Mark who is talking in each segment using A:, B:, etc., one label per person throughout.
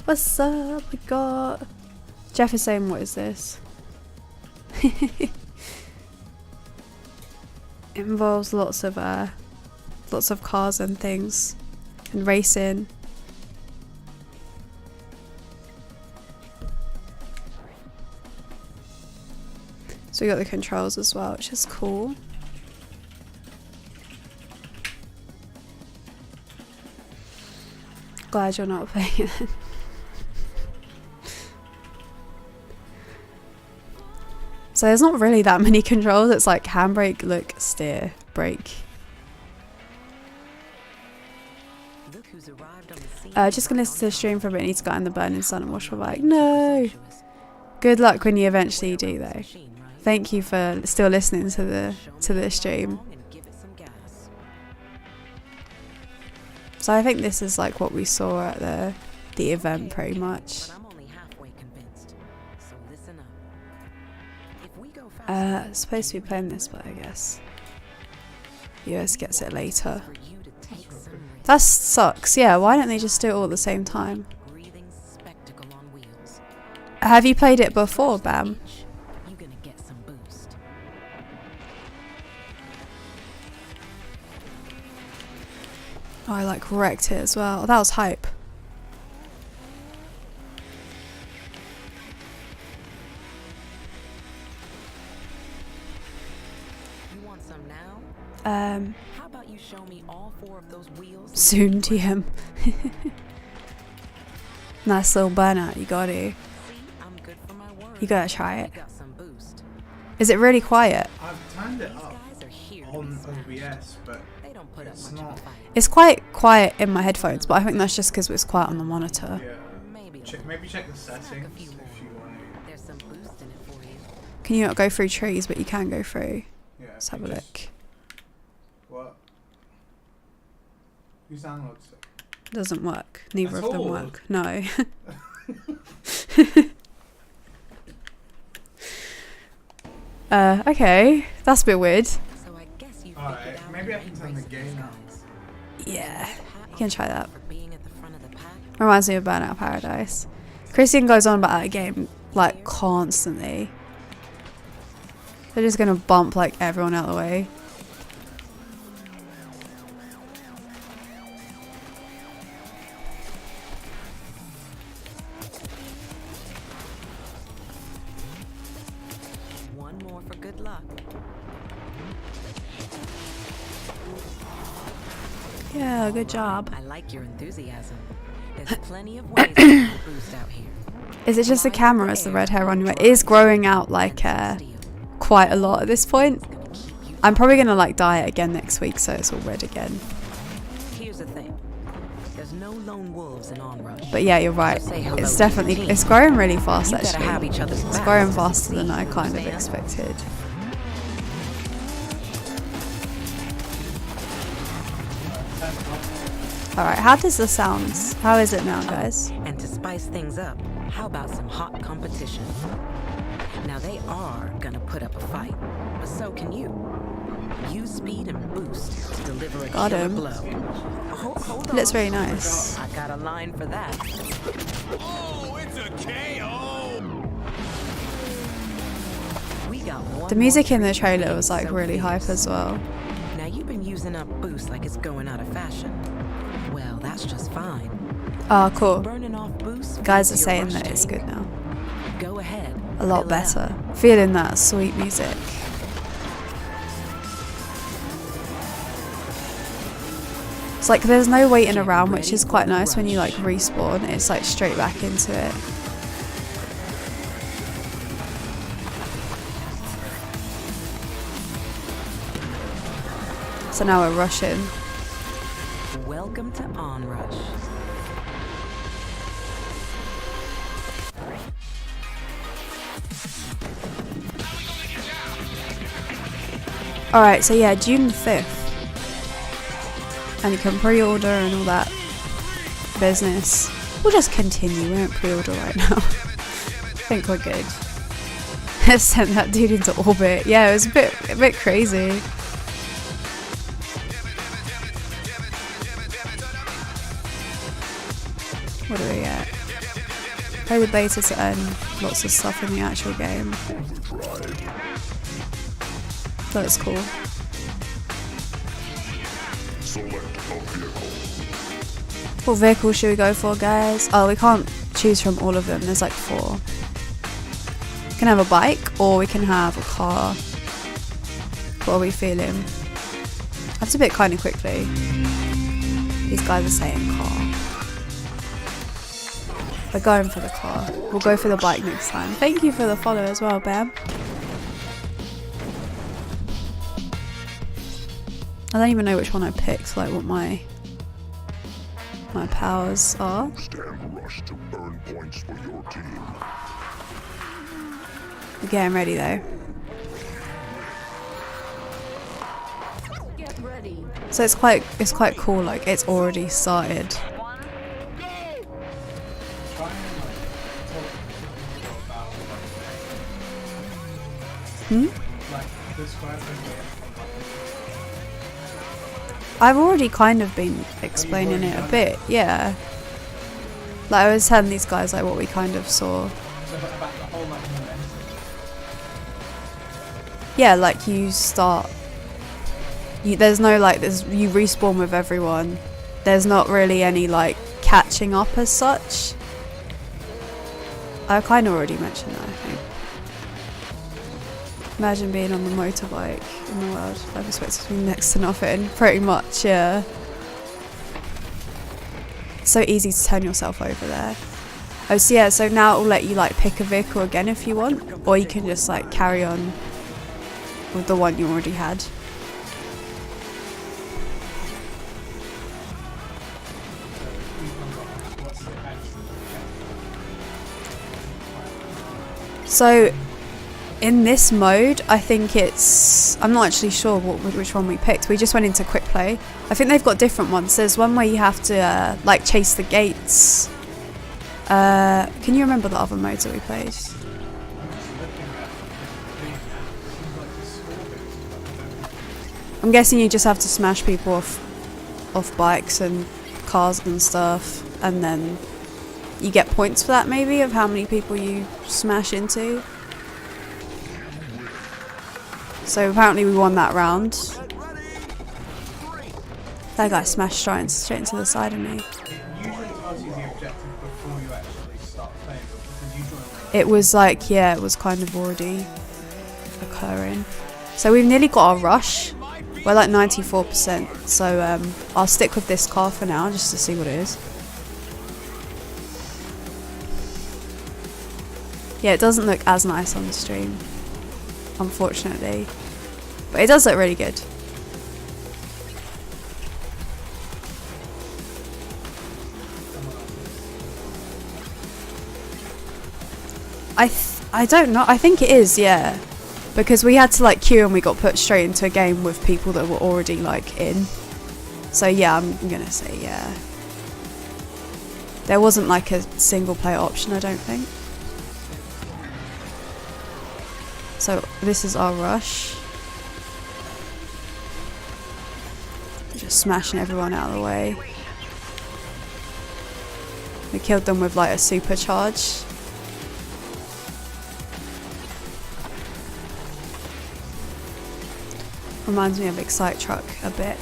A: What's up? We got Jeff is saying, what is this? It involves lots of cars and things and racing. So we got the controls as well, which is cool. Glad you're not playing it. So there's not really that many controls. It's like handbrake, look, steer, brake. Just gonna listen to the stream for a bit. Need to go out in the burning sun and wash my bike. No. Good luck when you eventually do, though. Thank you for still listening to the stream. So I think this is like what we saw at the event, pretty much. Supposed to be playing this, but I guess US gets it later. That sucks. Yeah, why don't they just do it all at the same time? Have you played it before, Bam? Oh, I like wrecked it as well. That was hype. How about you show me all 4 of wheels? Soon, TM. Nice little burnout. You gotta try it. Is it really quiet?
B: I've turned it up on OBS, but it's not.
A: It's quite quiet in my headphones, but I think that's just because it's quiet on the monitor.
B: Yeah. Maybe check the settings if you want to.
A: Can you not go through trees, but you can go through?
B: Yeah.
A: Let's have a look.
B: What? Whose downloads it?
A: Doesn't work. Neither
B: At
A: of them
B: all?
A: work. No. Okay. That's a bit weird.
B: Alright, maybe I can turn the game on.
A: Yeah. You can try that. Reminds me of Burnout Paradise. Christian goes on about that game like constantly. They're just gonna bump like everyone out of the way.
C: One more for good luck.
A: Yeah, good job.
C: I like your enthusiasm. There's plenty of ways to boost out here.
A: Is it just the camera as the red hair on your head? It is growing out like quite a lot at this point. I'm probably gonna like dye it again next week so it's all red again.
C: Here's the thing. There's no lone wolves in ONRUSH.
A: But yeah, you're right. It's definitely it's growing really fast actually. It's growing faster than I kind of expected. Alright, how does this sound? How is it now, guys?
C: And to spice things up, how about some hot competition? Now they are gonna put up a fight, but so can you. Use speed and boost to deliver a killer blow. Hold
A: Looks
C: on.
A: very nice.
C: I got a line for that.
D: Oh, it's a KO!
C: We got one
A: The music
C: more
A: in the
C: treat
A: trailer
C: being
A: was like
C: so
A: really hype
C: fierce.
A: as well.
C: Now you've been using up boost like it's going out of fashion. Well, that's just fine.
A: Oh, cool.
C: Burning off boost.
A: Guys are
C: feels your
A: saying
C: rush
A: that it's
C: tank.
A: good now.
C: Go ahead.
A: A lot
C: fill it up.
A: better. Feeling that sweet music. It's like there's no waiting around, which is quite nice when you like respawn. It's like straight back into it. So now we're rushing.
C: Welcome to ONRUSH.
A: Alright, so yeah, June 5th. And you can pre-order and all that business. We'll just continue, we won't pre-order right now. I think we're good. Sent that dude into orbit. Yeah, it was a bit crazy. What do we get? Play the beta to earn lots of stuff in the actual game. That's cool. What vehicle should we go for, guys? Oh, we can't choose from all of them. There's like 4. We can have a bike or we can have a car. What are we feeling? I have to pick kind of quickly. These guys are saying car. We're going for the car. We'll go for the bike next time. Thank you for the follow as well, Bam. I don't even know which one I picked, like what my powers are. We're getting ready though. So it's quite cool, like it's already started. I've already kind of been explaining it a bit, yeah. Like I was telling these guys like what we kind of saw. Yeah, like you start. There's no like you respawn with everyone. There's not really any like catching up as such. I kind of already mentioned that, I think. Imagine being on the motorbike in the world. I expect it to be next to nothing, pretty much, yeah. It's so easy to turn yourself over there. Oh, so yeah, so now it'll let you like pick a vehicle again if you want, or you can just like carry on with the one you already had. So in this mode, I think I'm not actually sure which one we picked. We just went into quick play. I think they've got different ones. There's one where you have to like chase the gates. Can you remember the other modes that we played? I'm guessing you just have to smash people off bikes and cars and stuff, and then you get points for that maybe, of how many people you smash into. So apparently we won that round. That guy smashed straight into the side of me. It was like, yeah, it was kind of already occurring. So we've nearly got our rush. We're like 94%. So I'll stick with this car for now just to see what it is. Yeah, it doesn't look as nice on the stream, unfortunately, but it does look really good. I don't know, I think it is, yeah, because we had to like queue and we got put straight into a game with people that were already like in. So yeah, I'm gonna say yeah. There wasn't like a single player option, I don't think. So this is our rush. Just smashing everyone out of the way. We killed them with like a supercharge. Reminds me of Excite Truck a bit.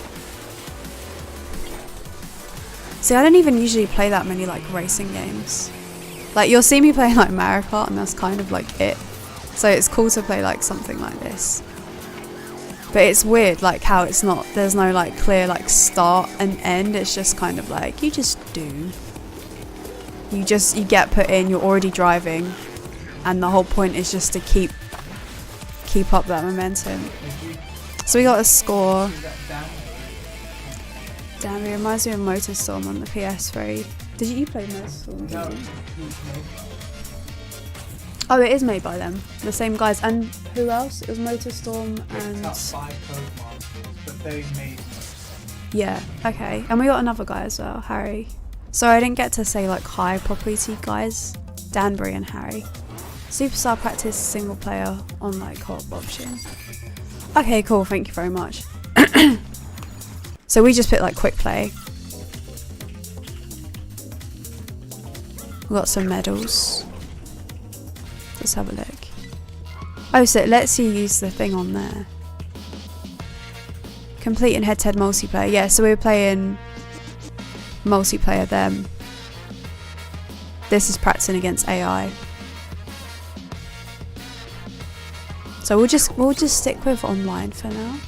A: See, I don't even usually play that many like racing games. Like you'll see me play like Mario Kart and that's kind of like it. So it's cool to play like something like this. But it's weird like how it's not, there's no like clear like start and end. It's just kind of like you just do. You get put in, you're already driving, and the whole point is just to keep up that momentum. So we got a score. Damn, it reminds me of Motorstorm on the PS3. Did you play Motorstorm? No. Oh, it is made by them, the same guys. And who else? It was Motorstorm and... but they made Motorstorm. Yeah, okay. And we got another guy as well, Harry. Sorry, I didn't get to say like hi properly to you guys. Danbury and Harry. Superstar practice single player on like co-op option. Okay, cool, thank you very much. So we just picked like quick play. We've got some medals. Let's have a look. Oh, so it lets you use the thing on there. Complete in head-to-head multiplayer. Yeah, so we were playing multiplayer then. This is practicing against AI. So we'll just stick with online for now.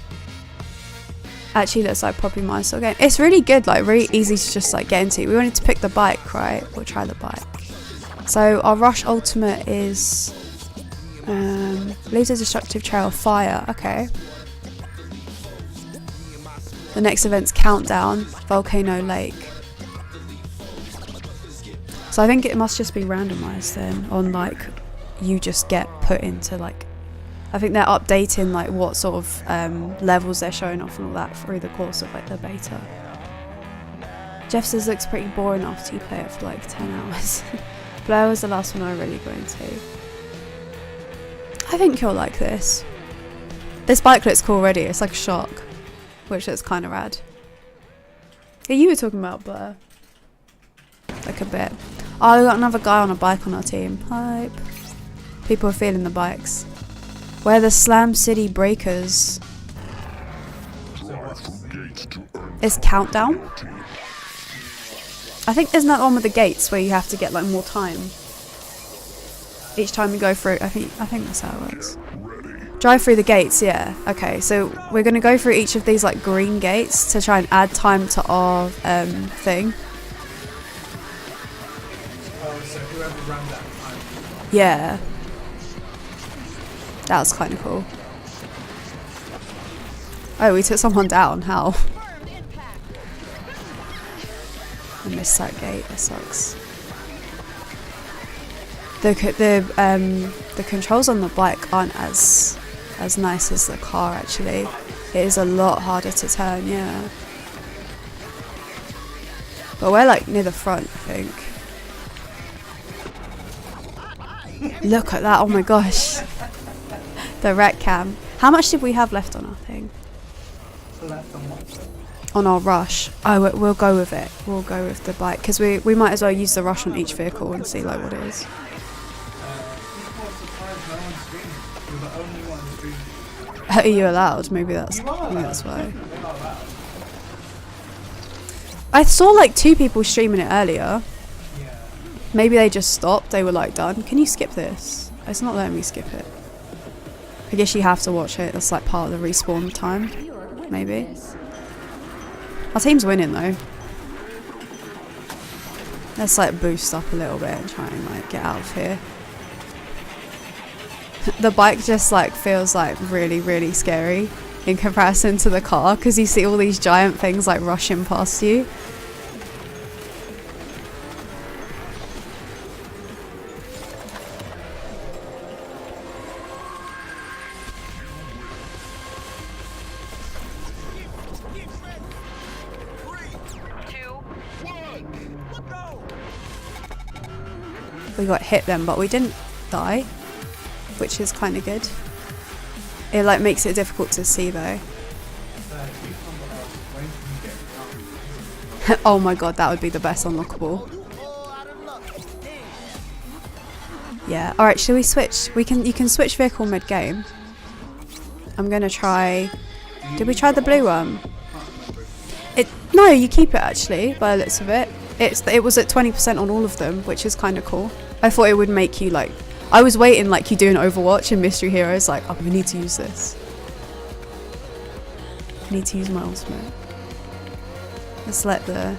A: Actually looks like probably my sort of game. It's really good, like really easy to just like get into. We wanted to pick the bike, right? We'll try the bike. So our Rush Ultimate is leaves a destructive trail of fire. Okay. The next event's Countdown, Volcano Lake. So I think it must just be randomized then, on like you just get put into like, I think they're updating like what sort of levels they're showing off and all that through the course of like the beta. Jeff says looks pretty boring after you play it for like 10 hours. Blair was the last one I really got into. I think you'll like this. This bike looks cool already, it's like a shark, which is kind of rad. Yeah, you were talking about Blair. Like a bit. Oh, we got another guy on a bike on our team. Hype. People are feeling the bikes. We're the Slam City Breakers. It's Countdown. I think there's that one with the gates where you have to get like more time. Each time you go through, I think that's how it works. Drive through the gates, yeah. Okay, so we're gonna go through each of these like green gates to try and add time to our thing.
E: Oh, so whoever ran that time.
A: Yeah. That was kind of cool. Oh, we took someone down. How? I missed that gate. That sucks. The controls on the bike aren't as nice as the car. Actually, it is a lot harder to turn. Yeah. But we're like near the front, I think. Look at that! Oh my gosh. The rec cam. How much did we have left on our thing?
E: Left on what?
A: On our Rush. Oh, we'll go with it. We'll go with the bike because we might as well use the Rush on each vehicle and see like what it is.
E: You're the only one streaming.
A: Are you allowed? Maybe that's why. I saw like 2 people streaming it earlier.
E: Yeah.
A: Maybe they just stopped. They were like done. Can you skip this? It's not letting me skip it. I guess you have to watch it. That's like part of the respawn time. Maybe. Our team's winning though. Let's like boost up a little bit and try and like get out of here. The bike just like feels like really, really scary in comparison to the car because you see all these giant things like rushing past you. We got hit then, but we didn't die, which is kind of good. It like makes it difficult to see though. Oh my god, that would be the best unlockable. Yeah. All right, shall we switch? You can switch vehicle mid game. I'm gonna try. Did we try the blue one? No, you keep it actually. By the looks of it, it was at 20% on all of them, which is kind of cool. I thought it would make you like. I was waiting like you do in Overwatch and Mystery Heroes, like, oh, we need to use this. I need to use my ultimate. Let's let the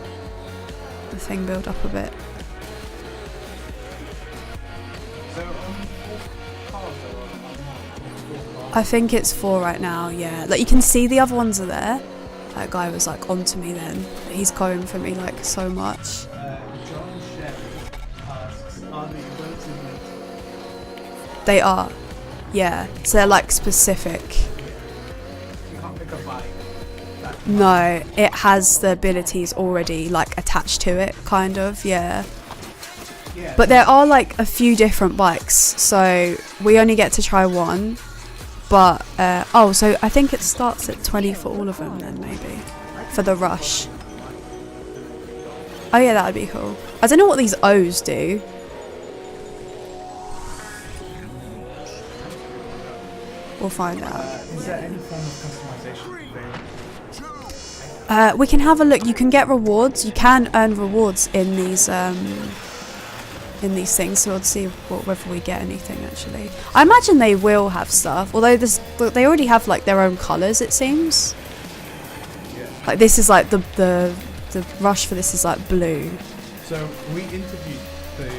A: thing build up a bit. I think it's 4 right now, yeah. Like you can see the other ones are there. That guy was like onto me then. He's going for me like so much.
E: John Shep asks, are they relatively?
A: They are. Yeah. So they're like specific.
E: You can't pick a bike.
A: No, it has the abilities already like attached to it, kind of, yeah. But there are like a few different bikes, so we only get to try one. But, oh, so I think it starts at 20 for all of them then, maybe. For the Rush. Oh yeah, that would be cool. I don't know what these O's do. We'll find out.
E: Is there any form of customization available?
A: We can have a look. You can get rewards. You can earn rewards in these things. So we'll see whether we get anything actually. I imagine they will have stuff. Although they already have like their own colours. It seems.
E: Yeah.
A: Like this is like the rush for this is like blue.
E: So we interviewed the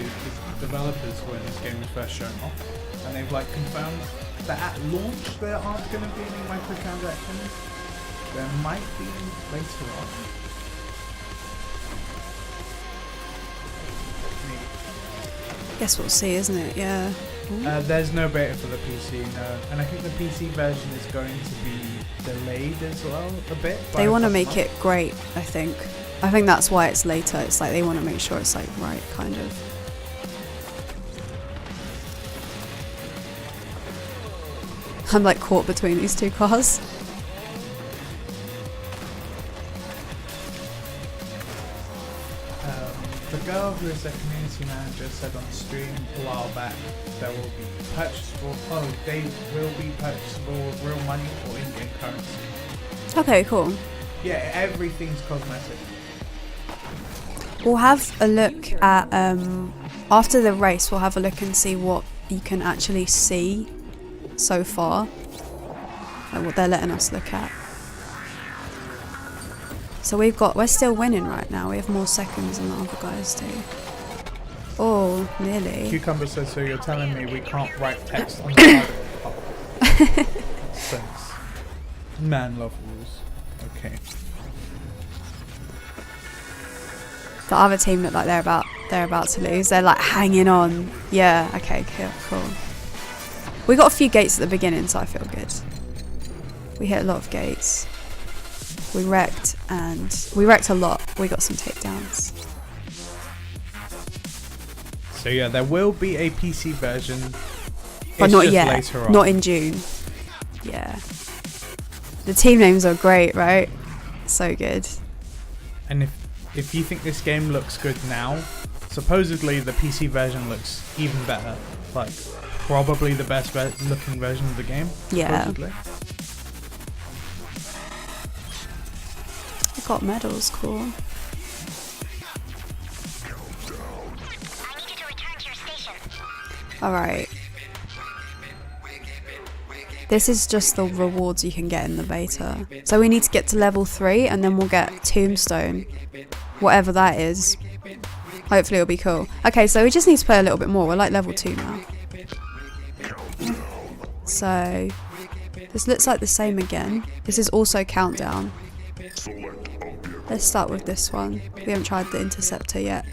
E: developers when this game was first shown off, and they've like confirmed that at launch there aren't going to be any microtransactions. There might be later on.
A: Guess we'll see, isn't it? Yeah.
E: There's no beta for the PC, no. And I think the PC version is going to be delayed as well a bit.
A: They want to make it great, I think. I think that's why it's later. It's like they want to make sure it's like right, kind of. I'm like caught between these two cars.
E: The girl who is a community manager said on stream a while back there will be purchasable. Oh, they will be purchasable with real money or in-game currency.
A: Okay, cool.
E: Yeah, everything's cosmetic.
A: We'll have a look at after the race. We'll have a look and see what you can actually see so far, like what they're letting us look at. So we're still winning right now. We have more seconds than the other guys do. Oh, nearly.
E: Cucumber says, so you're telling me we can't write text on the side of the car? Sense. Man love rules. Okay.
A: The other team look like they're about to lose. They're like hanging on. Yeah. Okay. Cool. We got a few gates at the beginning, so I feel good. We hit a lot of gates. We wrecked a lot. We got some takedowns.
E: So yeah, there will be a PC version,
A: but not yet.
E: Later on.
A: Not in June. Yeah. The team names are great, right? So good.
E: And if you think this game looks good now, supposedly the PC version looks even better. Like probably the best looking version of the game.
A: Yeah.
E: Supposedly.
A: I got medals, cool. Alright. This is just the rewards you can get in the beta. So we need to get to level 3 and then we'll get Tombstone. Whatever that is. Hopefully it'll be cool. Okay, so we just need to play a little bit more. We're like level 2 now. So this looks like the same again. This is also countdown. Let's start with this one. We haven't tried the interceptor yet.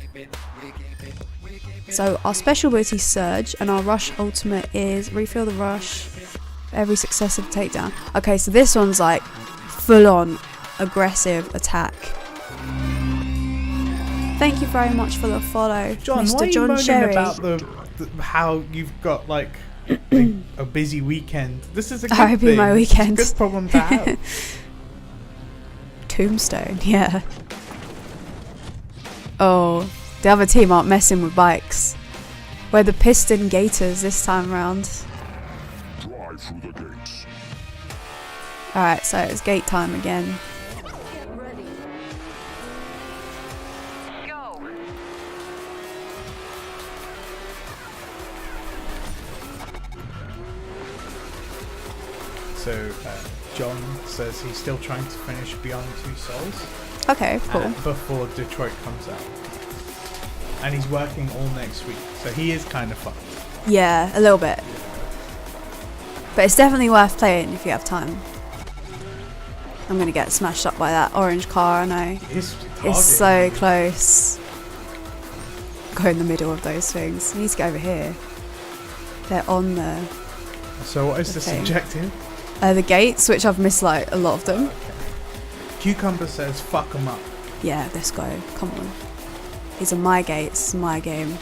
A: So our special ability Surge and our rush ultimate is refill the rush for every successive takedown. Okay, so this one's like full on aggressive attack. Thank you very much for the follow,
E: John,
A: Mr.
E: why are you
A: John
E: moaning
A: Sherry.
E: about the how you've got like a busy weekend? This is a good
A: I hope
E: thing.
A: my weekend.
E: It's a good problem to have.
A: Tombstone, yeah. Oh, the other team aren't messing with bikes. We're the Piston Gators this time round. Alright, so it's gate time again.
E: So John says he's still trying to finish Beyond Two Souls.
A: Okay, cool.
E: Before Detroit comes out. And he's working all next week, so he is kind of fucked.
A: Yeah, a little bit. But it's definitely worth playing if you have time. I'm gonna get smashed up by that orange car, I know. It's so close. Go in the middle of those things. I need to go over here. They're on there.
E: So what is this objective?
A: The gates, which I've missed like a lot of them.
E: Cucumber says fuck them up.
A: Yeah, let's go. Come on. These are my gates, my game.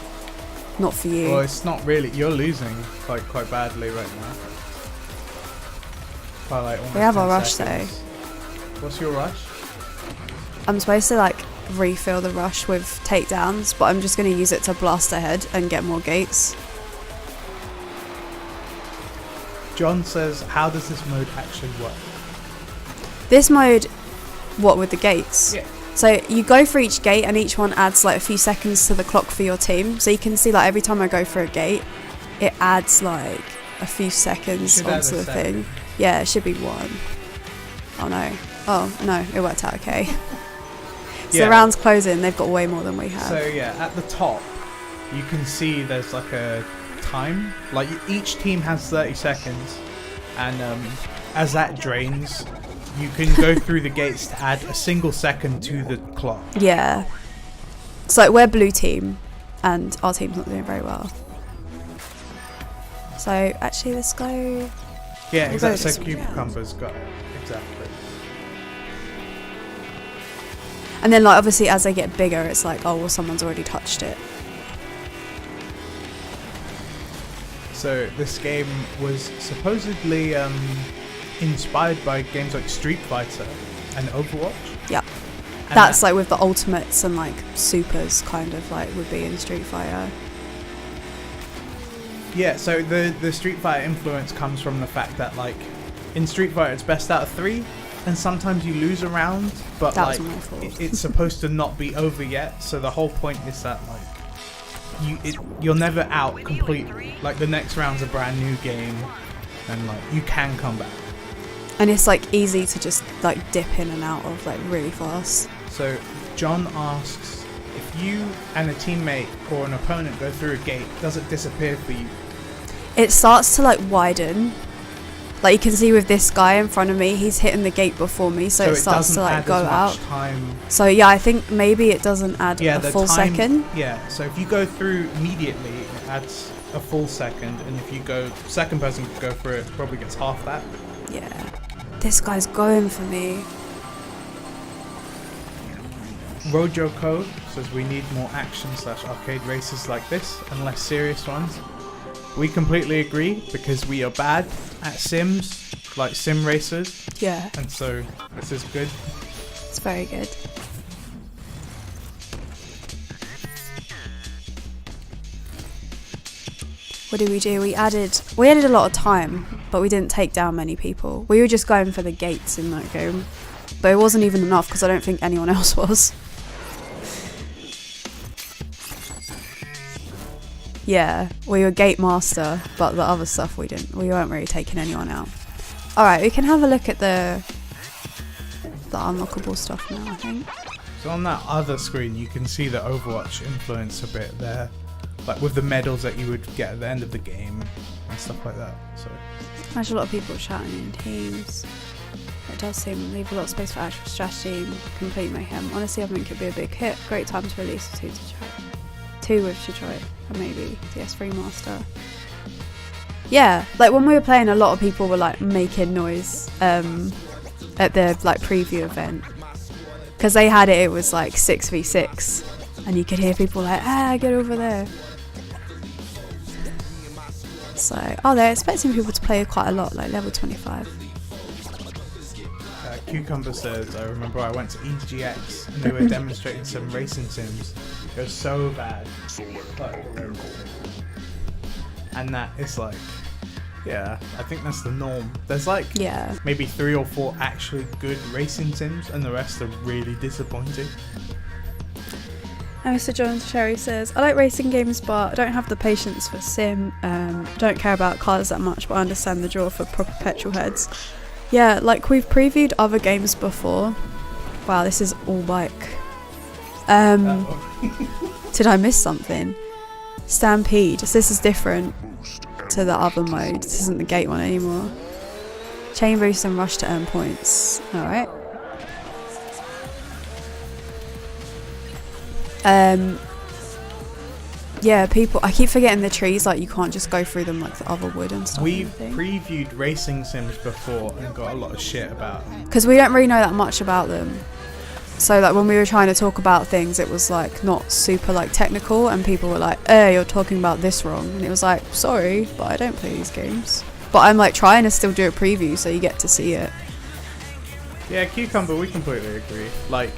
A: Not for you.
E: Well, it's not really. You're losing like quite badly right now. By like almost
A: we have
E: 10
A: our rush
E: seconds.
A: though.
E: What's your rush?
A: I'm supposed to like refill the rush with takedowns, but I'm just going to use it to blast ahead and get more gates.
E: John says, how does this mode actually work?
A: This mode, what, with the gates?
E: Yeah.
A: So you go for each gate and each one adds like a few seconds to the clock for your team. So you can see like every time I go for a gate, it adds like a few seconds onto the thing. Yeah, it should be 1. Oh no. Oh no, it worked out okay. So the round's closing, they've got way more than we have.
E: So yeah, at the top, you can see there's like a time. Like each team has 30 seconds, and as that drains, you can go through the gates to add a single second to the clock.
A: Yeah. So like, we're blue team, and our team's not doing very well. So actually, let's go.
E: Yeah,
A: we'll
E: exactly.
A: go
E: So Cucumber's got it. Exactly.
A: And then like obviously as they get bigger, it's like, oh well, someone's already touched it.
E: So this game was supposedly inspired by games like Street Fighter and Overwatch.
A: Yep.
E: And
A: That's like with the ultimates and like supers kind of like would be in Street Fighter.
E: Yeah, so the Street Fighter influence comes from the fact that like in Street Fighter it's best out of 3, and sometimes you lose a round, but
A: That
E: like
A: was my fault.
E: it's supposed to not be over yet. So the whole point is that like you're never out completely. Like the next round's a brand new game, and like you can come back.
A: And it's like easy to just like dip in and out of like really fast.
E: So John asks, if you and a teammate or an opponent go through a gate, does it disappear for you?
A: It starts to like widen. Like you can see with this guy in front of me, he's hitting the gate before me, so it starts to like go out.
E: Time.
A: So yeah, I think maybe it doesn't add a full second.
E: Yeah, so if you go through immediately, it adds a full second, and if you go, second person go through it, probably gets half that.
A: Yeah. This guy's going for me.
E: Rojo Code says we need more action/arcade races like this and less serious ones. We completely agree, because we are bad at sims, like sim racers,
A: Yeah,
E: and so this is good.
A: it's very good. What did we do? We added a lot of time, but we didn't take down many people. We were just going for the gates in that game, but it wasn't even enough because I don't think anyone else was. Yeah, we were gate master, but the other stuff we weren't really taking anyone out. Alright, we can have a look at the unlockable stuff now, I think.
E: So on that other screen, you can see the Overwatch influence a bit there, like with the medals that you would get at the end of the game and stuff like that. So
A: There's a lot of people chatting in teams. It does seem leave a lot of space for actual strategy and complete mayhem. Honestly, I think it'd be a big hit. Great time to release two with Detroit, and maybe the S3 Master. Yeah, like when we were playing, a lot of people were like making noise at the like preview event, because they had it was like 6v6, and you could hear people like, get over there. So they're expecting people to play quite a lot, like level 25.
E: Cucumber says, I remember I went to EGX and they were demonstrating some racing sims. It was so bad. And that is like, yeah, I think that's the norm. There's like maybe 3 or 4 actually good racing sims, and the rest are really disappointing.
A: And Mr. John Sherry says, I like racing games, but I don't have the patience for sim. Don't care about cars that much, but I understand the draw for proper petrol heads. Yeah, like we've previewed other games before. Wow, this is all bike. Did I miss something? Stampede. So this is different to the other mode. This isn't the gate one anymore. Chain boost and rush to earn points. Alright. Yeah, people, I keep forgetting the trees, like you can't just go through them like the other wood and stuff.
E: We've previewed racing sims before and got a lot of shit about them.
A: Because we don't really know that much about them. So like when we were trying to talk about things, it was like not super like technical, and people were like, you're talking about this wrong. And it was like, sorry, but I don't play these games. But I'm like trying to still do a preview so you get to see it.
E: Yeah, Cucumber, we completely agree. Like,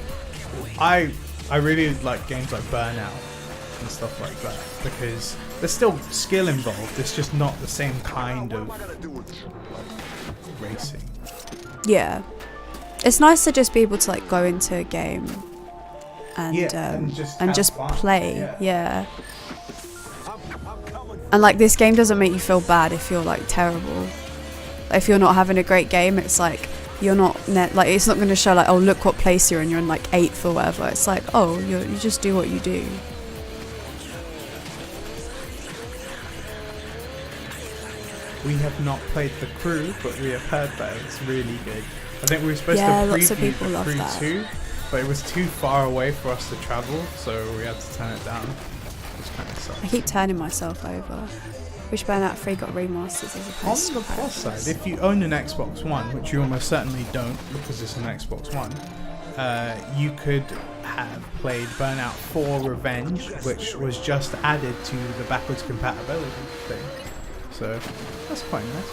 E: I I really like games like Burnout and stuff like that because there's still skill involved. It's just not the same kind of racing.
A: Yeah, it's nice to just be able to like go into a game and just play. Yeah. And like this game doesn't make you feel bad if you're like terrible. If you're not having a great game, it's like you're not like it's not going to show like, oh look what place you're in, you're in like 8th or whatever. It's like, oh you just do what you do.
E: We have not played The Crew, but we have heard that it's really good. I think we were supposed to
A: lots of
E: preview
A: people
E: The
A: love
E: Crew
A: that.
E: 2, but it was too far away for us to travel, so we had to turn it down. Which kind of sucks.
A: I keep turning myself over. Wish Burnout 3 got remasters as opposed
E: On
A: to
E: the plus side, if you own an Xbox One, which you almost certainly don't because it's an Xbox One, you could have played Burnout 4 Revenge, which was just added to the backwards compatibility thing. So that's quite nice.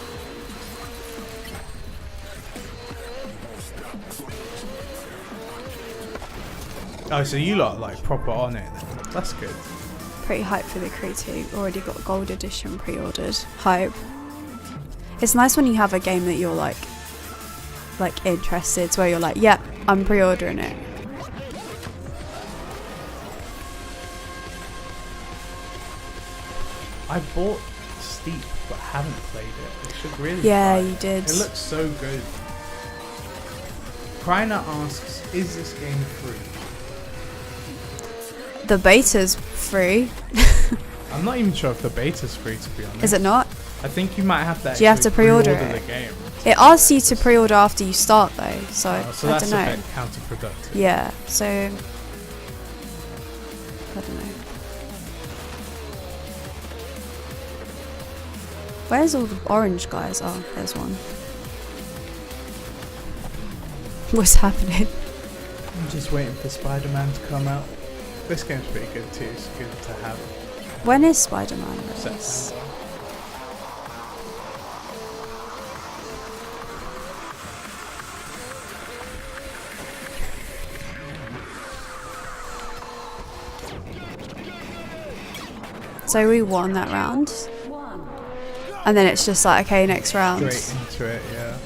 E: Oh, so you lot like proper on it then. That's good.
A: Pretty hyped for the Crew 2. Already got Gold Edition pre-ordered. Hype. It's nice when you have a game that you're like interested, where you're like, yep, I'm pre-ordering it.
E: I bought Steep but haven't played it. I should really
A: Yeah,
E: try
A: you
E: it.
A: did.
E: It looks so good. Kreiner asks, is this game free?
A: The beta's free.
E: I'm not even sure if the beta's free, to be honest.
A: Is it not?
E: I think you might have to.
A: Do you have to pre-order
E: the
A: it?
E: game.
A: It asks you to pre-order after you start though, so
E: So
A: I
E: that's
A: don't
E: a
A: know.
E: bit counterproductive.
A: Yeah, so I don't know. Where's all the orange guys? Oh, there's one. What's happening?
E: I'm just waiting for Spider-Man to come out. This game's pretty good too. It's good to have.
A: When is Spider-Man release?
E: September.
A: So we won that round. And then it's just like, okay, next round.
E: Straight into it, yeah.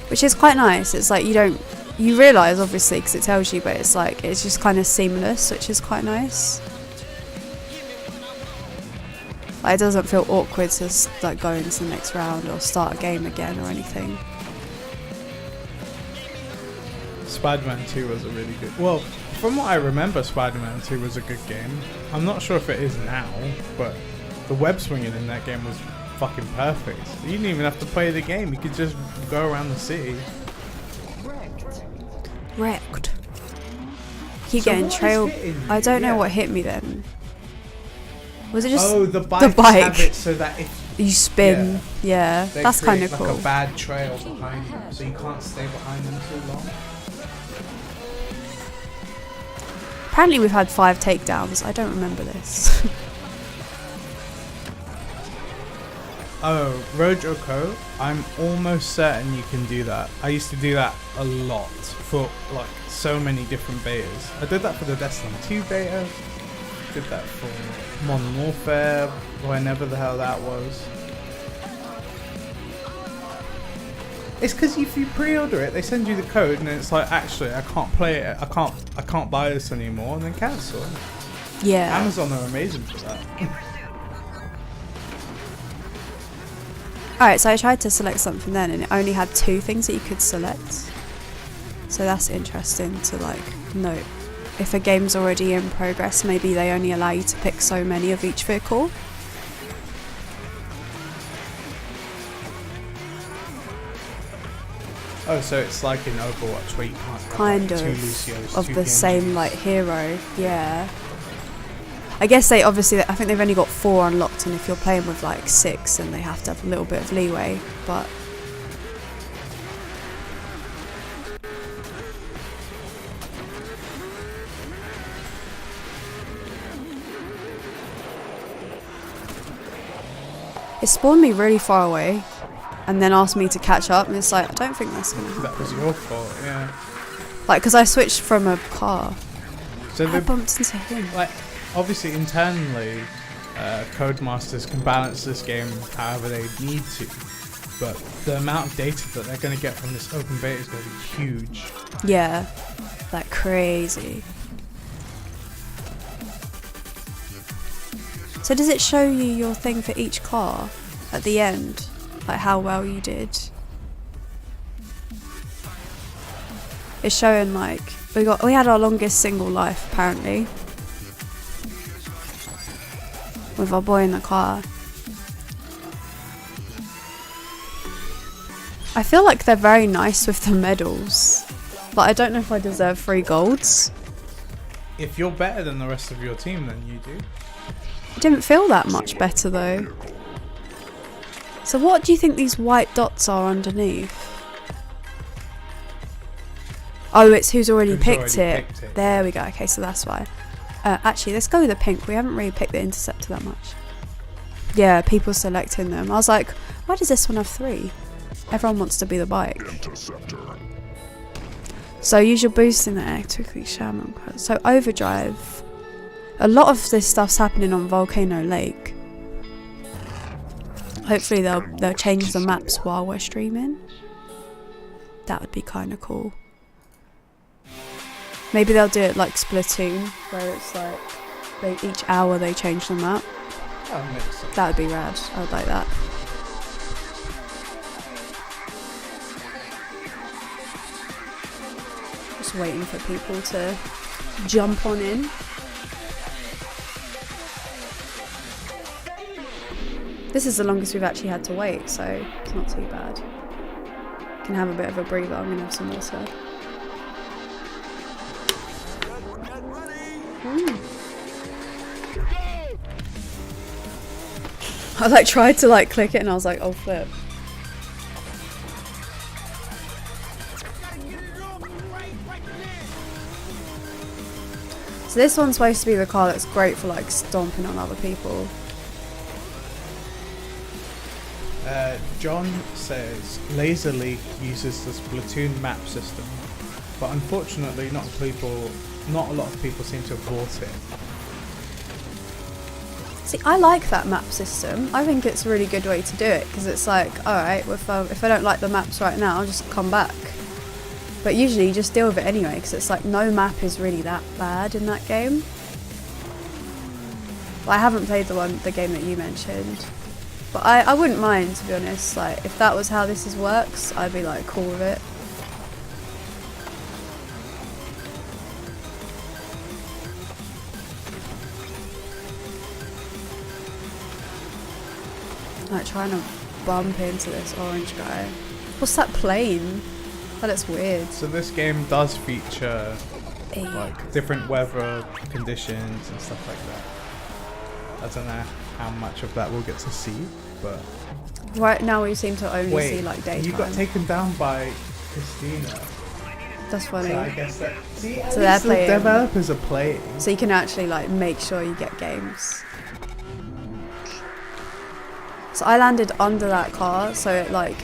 A: Which is quite nice. It's like you realise obviously because it tells you, but it's like, it's just kind of seamless, which is quite nice. Like, it doesn't feel awkward to like go into the next round or start a game again or anything.
E: Spider-Man 2 was a really good. Well, from what I remember, Spider-Man 2 was a good game. I'm not sure if it is now, but the web swinging in that game was fucking perfect. You didn't even have to play the game. You could just go around the city.
A: Wrecked. Keep
E: So
A: getting
E: what is
A: trailed.
E: hitting you?
A: I don't know
E: Yeah.
A: what hit me then. Was it just
E: Oh, the bike. Have it so that if
A: you spin? Yeah,
E: they
A: that's kind
E: create
A: of
E: like
A: cool.
E: a bad trail behind you, so you can't stay behind them too long.
A: Apparently we've had 5 takedowns. I don't remember this.
E: Oh, Rojo Co. I'm almost certain you can do that. I used to do that a lot for like so many different betas. I did that for the Destiny 2 beta. Did that for Modern Warfare, whenever the hell that was. It's because if you pre-order it, they send you the code, and it's like, actually, I can't play it. I can't buy this anymore, and then cancel it.
A: Yeah.
E: Amazon are amazing for that.
A: Alright, so I tried to select something then, and it only had 2 things that you could select. So that's interesting to like note. If a game's already in progress, maybe they only allow you to pick so many of each vehicle.
E: Oh, so it's like in Overwatch where you can't have
A: Kind
E: like, two
A: of
E: Lucios,
A: of
E: two
A: the same
E: Genjis.
A: like hero. Yeah. I guess they obviously, I think they've only got 4 unlocked, and if you're playing with like 6, then they have to have a little bit of leeway, but it spawned me really far away and then asked me to catch up, and it's like, I don't think that's gonna happen.
E: That was your fault, yeah.
A: Like, because I switched from a car.
E: So
A: I bumped into him.
E: like, obviously internally, Codemasters can balance this game however they need to, but the amount of data that they're going to get from this open beta is going to be huge.
A: Yeah, like crazy. So does it show you your thing for each car at the end? Like how well you did? It's showing like we had our longest single life apparently. With our boy in the car. I feel like they're very nice with the medals. But I don't know if I deserve 3 golds.
E: If you're better than the rest of your team, then you do.
A: It didn't feel that much better though. So what do you think these white dots are underneath? Oh, it's who's already picked it. There we go. Okay, so that's why. Actually, let's go with the pink. We haven't really picked the Interceptor that much. Yeah, people selecting them. I was like, why does this one have 3? Everyone wants to be the bike. So use your boost in the air to quickly shaman. So overdrive. A lot of this stuff's happening on Volcano Lake. Hopefully they'll change the maps while we're streaming. That would be kind of cool. Maybe they'll do it like Splatoon, where it's like each hour they change the map.
E: That makes sense.
A: That would be rad. I would like that. Just waiting for people to jump on in. This is the longest we've actually had to wait, so it's not too bad. Can have a bit of a breather. I'm gonna have some water. I like tried to like click it and I was like, oh flip. So this one's supposed to be the car that's great for like stomping on other people.
E: John says Laser League uses the Splatoon map system, but unfortunately not a lot of people seem to have bought it.
A: See, I like that map system. I think it's a really good way to do it because it's like, alright, if I don't like the maps right now, I'll just come back. But usually you just deal with it anyway because it's like no map is really that bad in that game. Well, I haven't played the game that you mentioned. But I wouldn't mind, to be honest. Like, if that was how this works, I'd be like cool with it. Like trying to bump into this orange guy. What's that plane? That looks weird.
E: So this game does feature like different weather conditions and stuff like that. I don't know how much of that we'll get to see, but
A: right now we seem to only see like daytime.
E: You got taken down by Christina.
A: That's funny.
E: So I guess that. See,
A: so they're
E: the
A: playing.
E: Developers are playing.
A: So you can actually like make sure you get games. So I landed under that car, so it like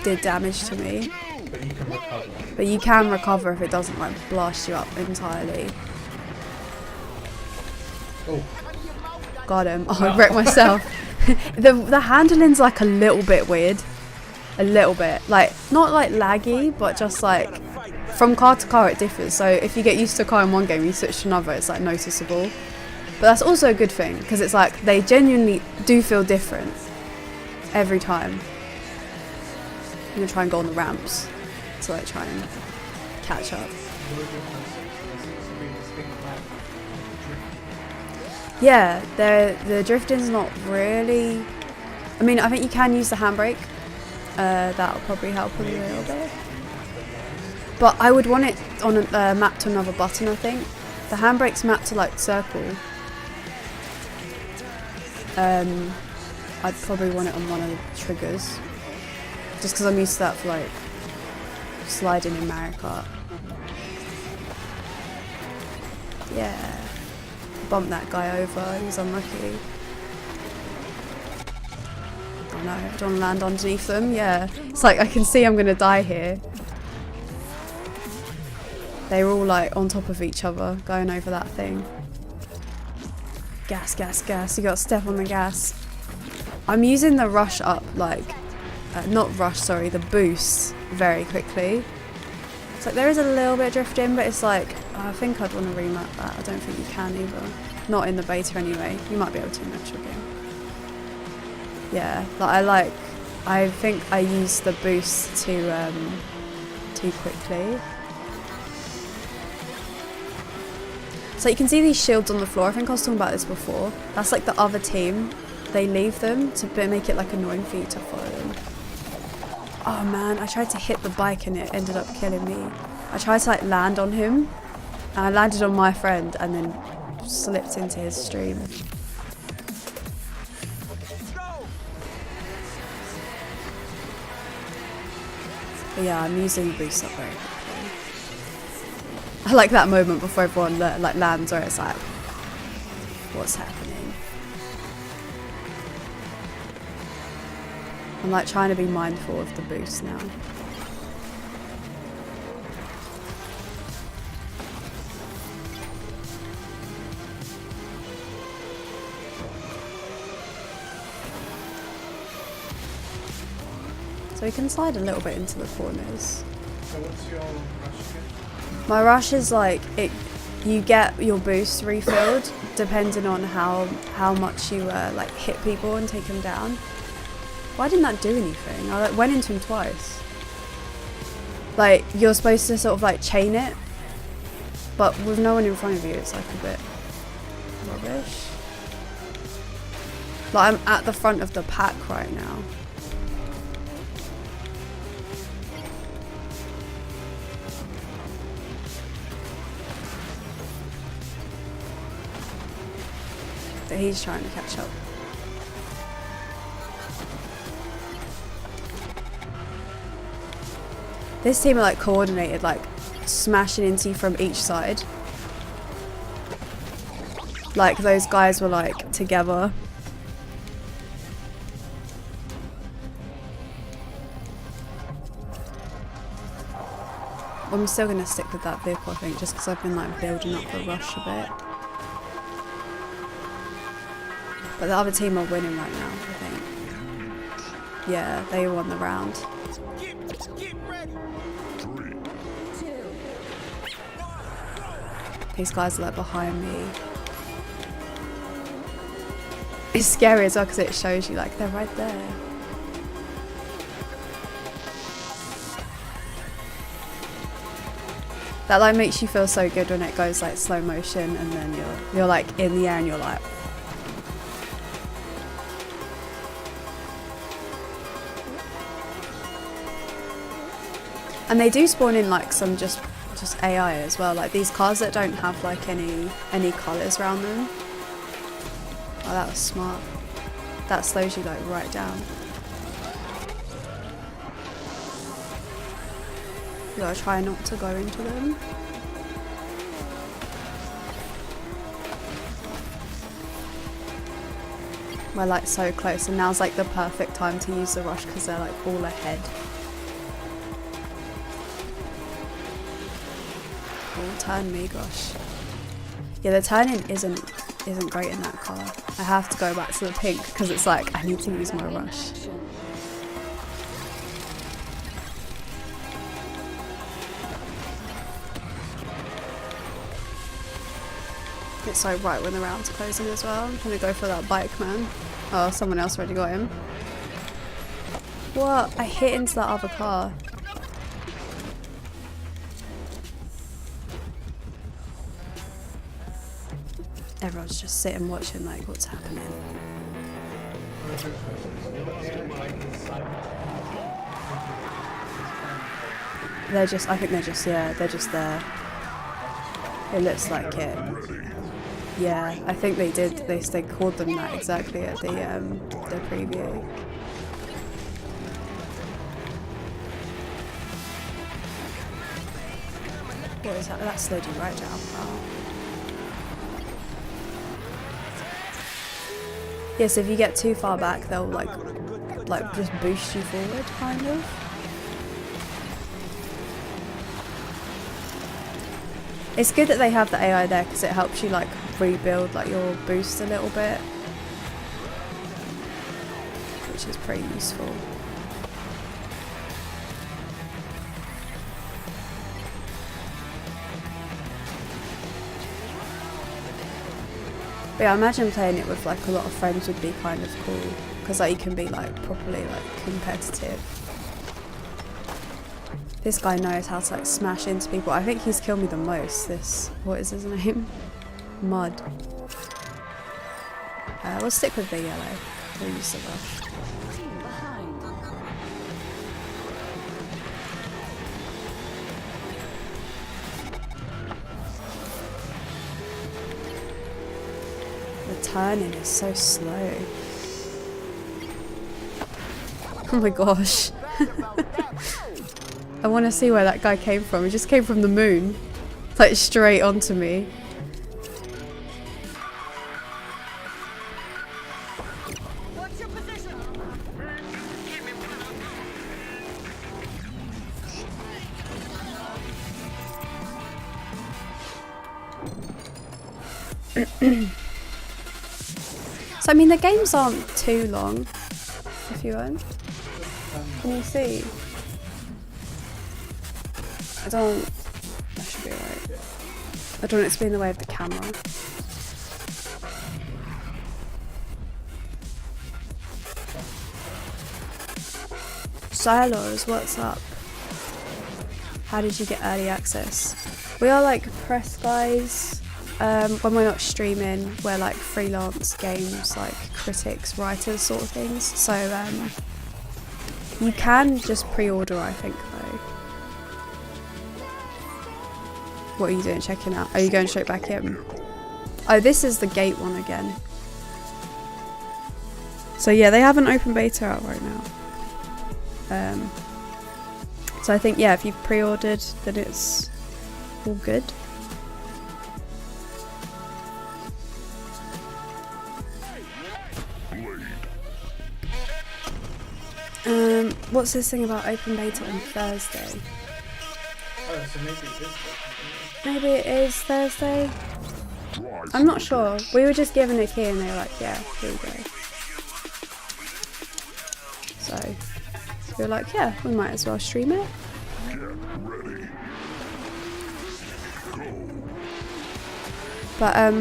A: did damage to me.
E: But you can recover.
A: But you can recover if it doesn't like blast you up entirely.
E: Oh.
A: Got him. Oh, I wrecked myself. The handling's like a little bit weird. A little bit. Like, not like laggy, but just like from car to car it differs. So if you get used to a car in one game, you switch to another, it's like noticeable. But that's also a good thing, because it's like they genuinely do feel different every time. I'm gonna try and go on the ramps to like try and catch up. Yeah, the drifting's not really. I mean, I think you can use the handbrake. That'll probably help a little bit. But I would want it on a map to another button, I think. The handbrake's mapped to like circle. I'd probably want it on one of the triggers. Just because I'm used to that for like sliding in Mario Kart. Yeah. Bumped that guy over, he was unlucky. Oh no, I don't land underneath them, yeah. It's like I can see I'm gonna die here. They were all like on top of each other, going over that thing. Gas, gas, gas. You got to step on the gas. I'm using the rush up, like, not rush, sorry, the boost very quickly. It's like there is a little bit of drifting, but it's like, I think I'd want to remap that. I don't think you can either. Not in the beta anyway. You might be able to in the actual game. Yeah, I think I used the boost too quickly. So you can see these shields on the floor. I think I was talking about this before. That's like the other team. They leave them to make it like annoying for you to follow them. Oh man, I tried to hit the bike and it ended up killing me. I tried to like land on him. And I landed on my friend and then slipped into his stream. But yeah, I'm using the boost up very quickly. I like that moment before everyone like lands where it's like, what's happening? I'm like trying to be mindful of the boost now. So we can slide a little bit into the corners.
E: So what's your rush again?
A: My rush is like, you get your boost refilled depending on how much you like hit people and take them down. Why didn't that do anything? I like went into him twice. Like, you're supposed to sort of like chain it, but with no one in front of you, it's like a bit rubbish. Like, I'm at the front of the pack right now. But he's trying to catch up. This team are like coordinated, like smashing into you from each side. Like those guys were like together. I'm still gonna stick with that vehicle, I think, just because I've been like building up the rush a bit. But the other team are winning right now, I think. Yeah, they won the round. These guys are like behind me. It's scary as well because it shows you like they're right there. That like makes you feel so good when it goes like slow motion and then you're like in the air and you're like. And they do spawn in like some just AI as well, like these cars that don't have like any colours around them. Oh, that was smart. That slows you like right down. You gotta try not to go into them. We're like so close, and now's like the perfect time to use the rush because they're like all ahead. Oh, turn me, gosh. Yeah, the turning isn't great in that car. I have to go back to the pink because it's like I need to use my rush. It's like right when the round's closing as well. I'm gonna go for that bike man. Oh, someone else already got him. What? I hit into that other car. Everyone's just sitting watching like what's happening. I think they're just there. It looks like it. Yeah, I think they did. They called them that exactly at the preview. What is that? That slowed you right down. Oh. Yeah, so if you get too far back, they'll like just boost you forward, kind of. It's good that they have the AI there because it helps you like rebuild like your boost a little bit, which is pretty useful. But yeah, I imagine playing it with like a lot of friends would be kind of cool because like you can be like properly like competitive. This guy knows how to like smash into people. I think he's killed me the most. This, what is his name? Mud. We'll stick with the yellow. We'll use the rush. The turning is so slow. Oh my gosh. I want to see where that guy came from. He just came from the moon. Like straight onto me.
B: What's your position?
A: So I mean the games aren't too long, if you want. Can you see? That should be alright. I don't want it to be in the way of the camera. Silos, what's up? How did you get early access? We are like press guys. When we're not streaming, we're like freelance games, like critics, writers sort of things. So you can just pre-order, I think, though. What are you doing? Checking out? Are you going straight back in? Oh, this is the gate one again. So yeah, they have an open beta out right now. So I think, yeah, if you've pre-ordered, then it's all good. What's this thing about open beta on Thursday?
E: Oh, so maybe it is.
A: Maybe it is Thursday? I'm not sure. We were just given a key and they were like, yeah, here we go. So, we were like, yeah, we might as well stream it. But,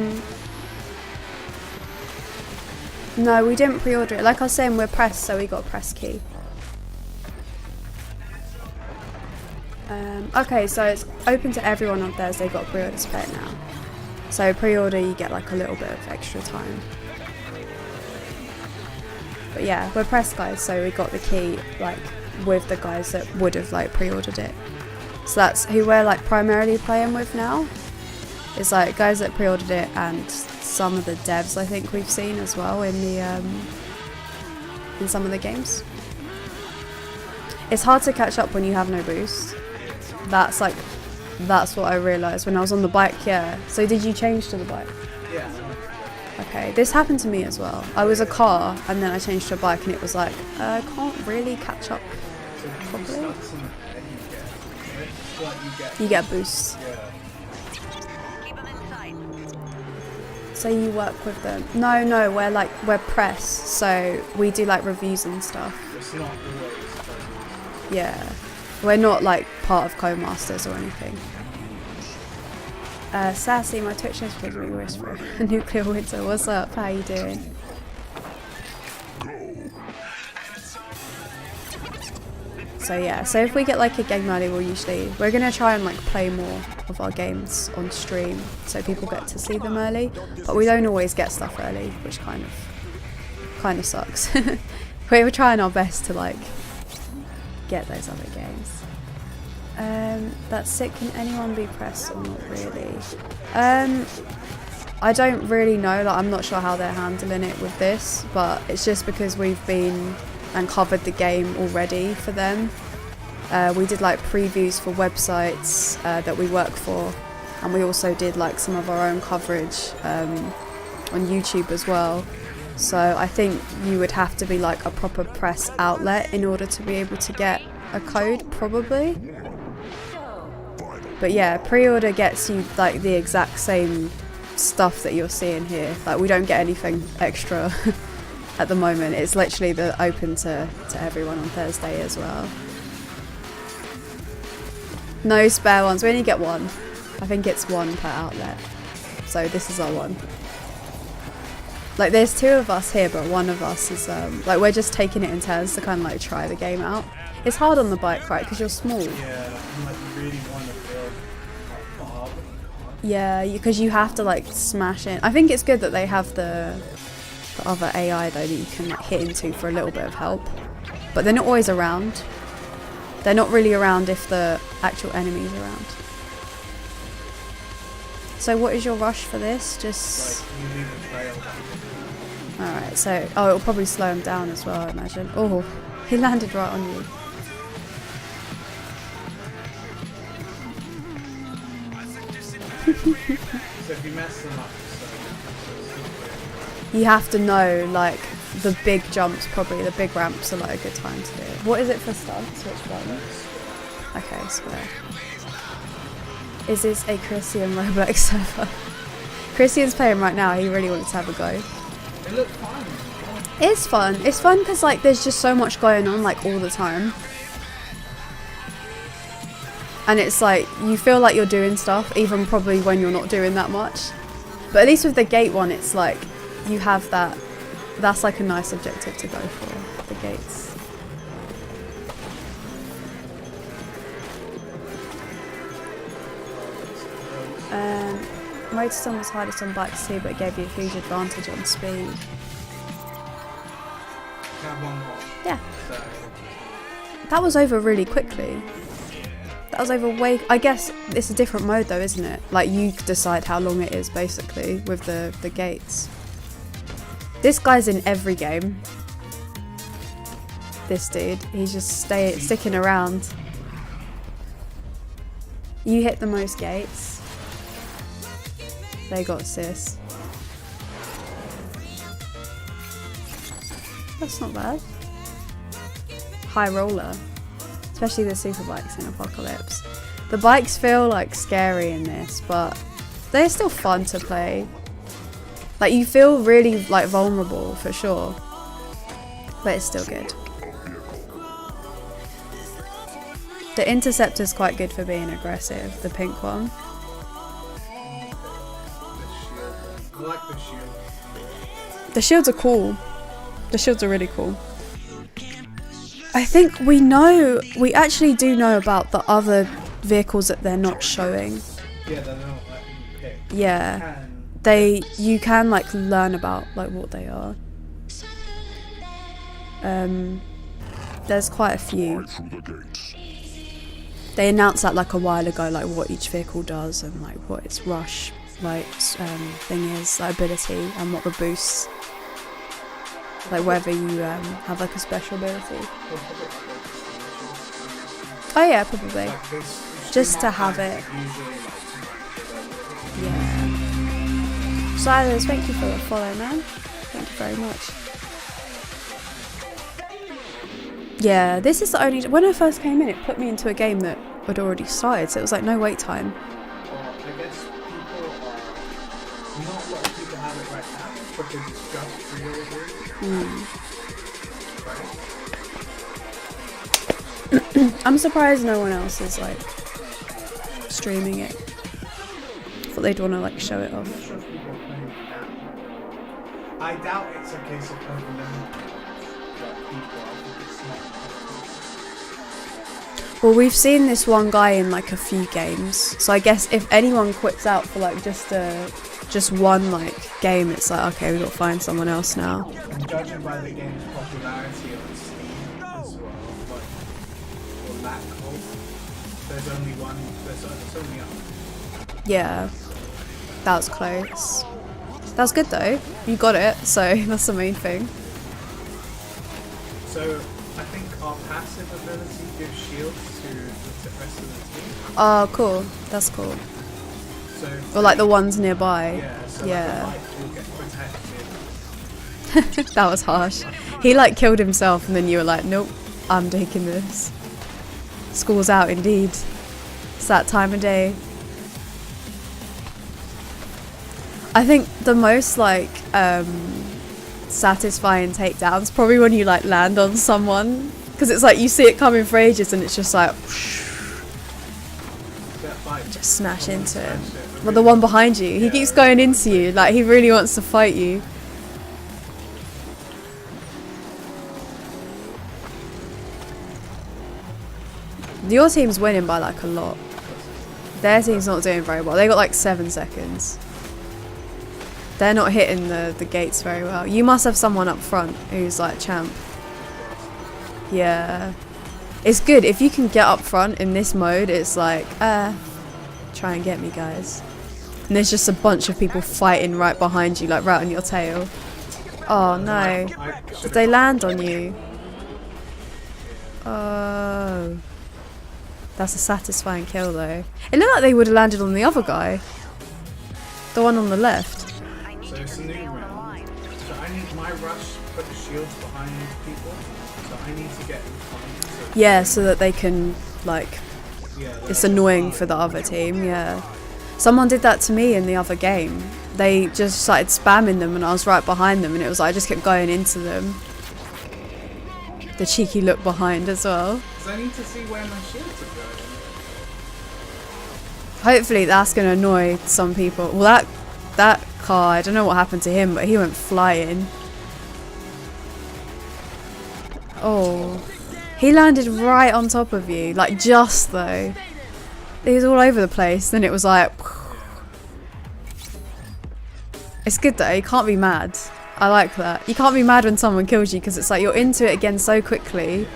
A: no, we didn't pre-order it. Like I was saying, we're pressed, so we got a press key. Okay, so it's open to everyone on Thursday. Got a pre-order to play it now. So pre-order, you get like a little bit of extra time. But yeah, we're press guys, so we got the key like with the guys that would have like pre-ordered it. So that's who we're like primarily playing with now. It's like guys that pre-ordered it and some of the devs I think we've seen as well in the in some of the games. It's hard to catch up when you have no boost. That's what I realised when I was on the bike, yeah. So did you change to the bike?
E: Yeah.
A: Okay, this happened to me as well. I was a car and then I changed to a bike and it was like, I can't really catch up properly. You get boosts.
E: Yeah.
A: So you work with them? No, we're press, so we do like reviews and stuff.
E: It's not always.
A: Yeah, we're not like part of Co-Masters or anything. Sassy, my Twitch is supposed to be whisper. Nuclear Winter, what's up? How you doing? So yeah, so if we get like a game early, we're gonna try and like play more of our games on stream so people get to see them early, but we don't always get stuff early, which kind of sucks. We're trying our best to like get those other games. That's sick. Can anyone be pressed or not really? I don't really know, like I'm not sure how they're handling it with this, but it's just because we've been and covered the game already for them. We did like previews for websites that we work for, and we also did like some of our own coverage on YouTube as well. So I think you would have to be like a proper press outlet in order to be able to get a code, probably. But yeah, pre-order gets you like the exact same stuff that you're seeing here. Like we don't get anything extra at the moment. It's literally open to everyone on Thursday as well. No spare ones. We only get one. I think it's one per outlet. So this is our one. Like there's two of us here, but one of us is like we're just taking it in turns to kind of like try the game out. It's hard on the bike, right? Because you're small.
E: Yeah, I'm like really want to build like bar.
A: Yeah, because you have to like smash in. I think it's good that they have the other AI though that you can like hit into for a little bit of help. But they're not always around. They're not really around if the actual enemy's around. So what is your rush for this? Just...
E: Like, you leave a trail.
A: Alright, so... Oh, it'll probably slow him down as well, I imagine. Oh, he landed right on you.
E: So if you mess them up,
A: You have to know, like, the big jumps probably. The big ramps are like a good time to do it. What is it for stunts? Which one? Okay, square. Is this a Christian Roblox server? Christian's playing right now. He really wants to have a go.
E: it looked fun.
A: It's fun. It's fun because like there's just so much going on like all the time. And it's like you feel like you're doing stuff even probably when you're not doing that much. But at least with the gate one it's like you have that. That's like a nice objective to go for, the gates. Motorstorm was hardest on bikes too, but it gave you a huge advantage on speed.
E: Have one more.
A: Yeah.
E: So,
A: That was over really quickly. That was over way... I guess it's a different mode though, isn't it? Like you decide how long it is basically with the gates. This guy's in every game. This dude. He's just sticking around. You hit the most gates. They got sis. That's not bad. High roller. Especially the super bikes in Apocalypse. The bikes feel like scary in this, but they're still fun to play. Like you feel really like vulnerable for sure. But it's still good. The Interceptor's quite good for being aggressive, the pink one.
E: I like the shield.
A: The shields are cool. The shields are really cool. I think we actually do know about the other vehicles that they're not showing.
E: Yeah, they're not letting you pick.
A: Yeah. You can like learn about like what they are. There's quite a few. They announced that like a while ago, like what each vehicle does and like what its rush like thing is, like ability, and what the boosts, like whether you have like a special ability. Oh yeah, probably. Just to have it. Yeah. Silas, thank you for the follow, man. Thank you very much. Yeah, this is the only... When I first came in, it put me into a game that had already started, so it was like no wait time.
E: I guess people are not a lot of people have it right now because it's just pre-order.
A: I'm surprised no one else is like streaming it. I thought they'd want to like show it off.
E: I'm not sure if people are playing it now. I doubt it's a case of overloading people. I think it's not.
A: Well, we've seen this one guy in like a few games, so I guess if anyone quits out for like just one like game, it's like okay, we've got to find someone else now.
E: And judging by the game's popularity on Steam as well, like, or lack of, there's only one, there's only up.
A: Yeah, that was close. That was good though. You got it, so that's the main thing.
E: So I think our passive ability gives shields to the rest of the team.
A: Oh, cool. That's cool.
E: So
A: Or like the ones nearby.
E: yeah, so
A: Yeah.
E: like the bike will get protected.
A: That was harsh. He like killed himself and then you were like, nope, I'm taking this. School's out indeed. It's that time of day. I think the most like satisfying takedowns probably when you like land on someone, because it's like you see it coming for ages and it's just like just smash into him. But the one behind you, he keeps going into you, like he really wants to fight you. Your team's winning by like a lot. Their team's not doing very well. They got like 7 seconds. They're not hitting the gates very well. You must have someone up front who's like champ. Yeah. It's good. If you can get up front in this mode, it's like, try and get me, guys. And there's just a bunch of people fighting right behind you, like right on your tail. Oh no. Did they land on you? Oh. That's a satisfying kill though. It looked like they would have landed on the other guy. The one on the left.
E: So it's a new round. So I need my rush put the shields behind people. So I need to get in front.
A: Yeah, so that they can like it's annoying for the other team, yeah. Someone did that to me in the other game. They just started spamming them and I was right behind them and it was like I just kept going into them. The cheeky look behind as well.
E: Because I need to see where my shields are going.
A: Hopefully that's going to annoy some people. Well, that car, I don't know what happened to him, but he went flying. Oh. He landed right on top of you. Like, just though. He was all over the place. Then it was like... It's good though. You can't be mad. I like that. You can't be mad when someone kills you because it's like you're into it again so quickly.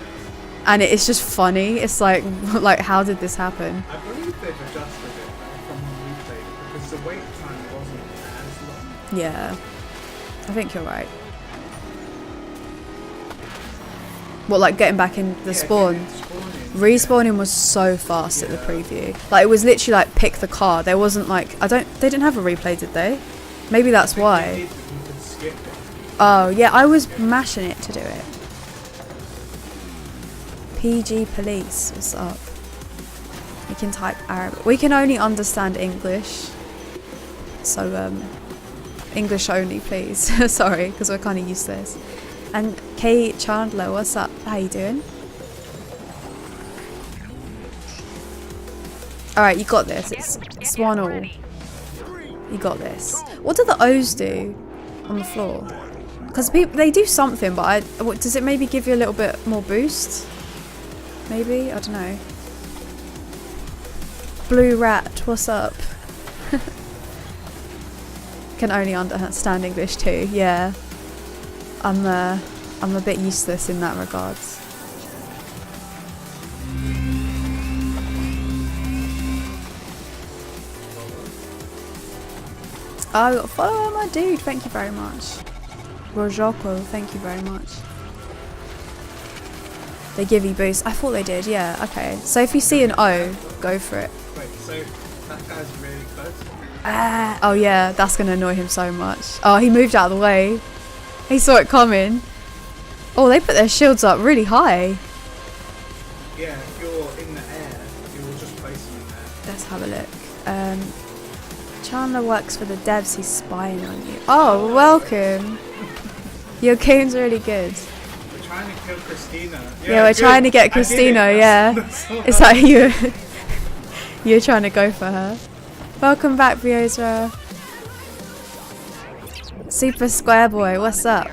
A: And it's just funny. It's like how did this happen?
E: I believe they've adjusted it from when we played it because the wait time wasn't as long.
A: Yeah. I think you're right. What, like getting back in the spawn? Respawning was so fast at the preview. Like it was literally like pick the car. There wasn't like they didn't have a replay, did they? Maybe that's why. Oh yeah, I was mashing it to do it. PG police, what's up? We can type Arabic. We can only understand English. So English only please. Sorry, because we're kind of useless. And Kate Chandler, what's up? How you doing? Alright, you got this. It's 1-all. You got this. What do the O's do on the floor? Because they do something, but does it maybe give you a little bit more boost? Maybe? I don't know. Blue Rat, what's up? Can only understand English too, yeah. I'm a bit useless in that regards. Oh, I got a follow my dude, thank you very much. Rojoko, thank you very much. They give you boost. I thought they did, yeah, okay. So if you see an O, go for it.
E: Wait, so that guy's really close?
A: Oh yeah, that's going to annoy him so much. Oh, he moved out of the way. He saw it coming. Oh, they put their shields up really high.
E: Yeah, if you're in the air, you will just place them in there.
A: Let's have a look. Chandler works for the devs, he's spying on you. Oh, welcome. Your game's really good.
E: We're trying to kill Christina.
A: Yeah, we're trying to get Christina, yeah. It's like you're trying to go for her. Welcome back, Biosra. Super Square Boy, what's up?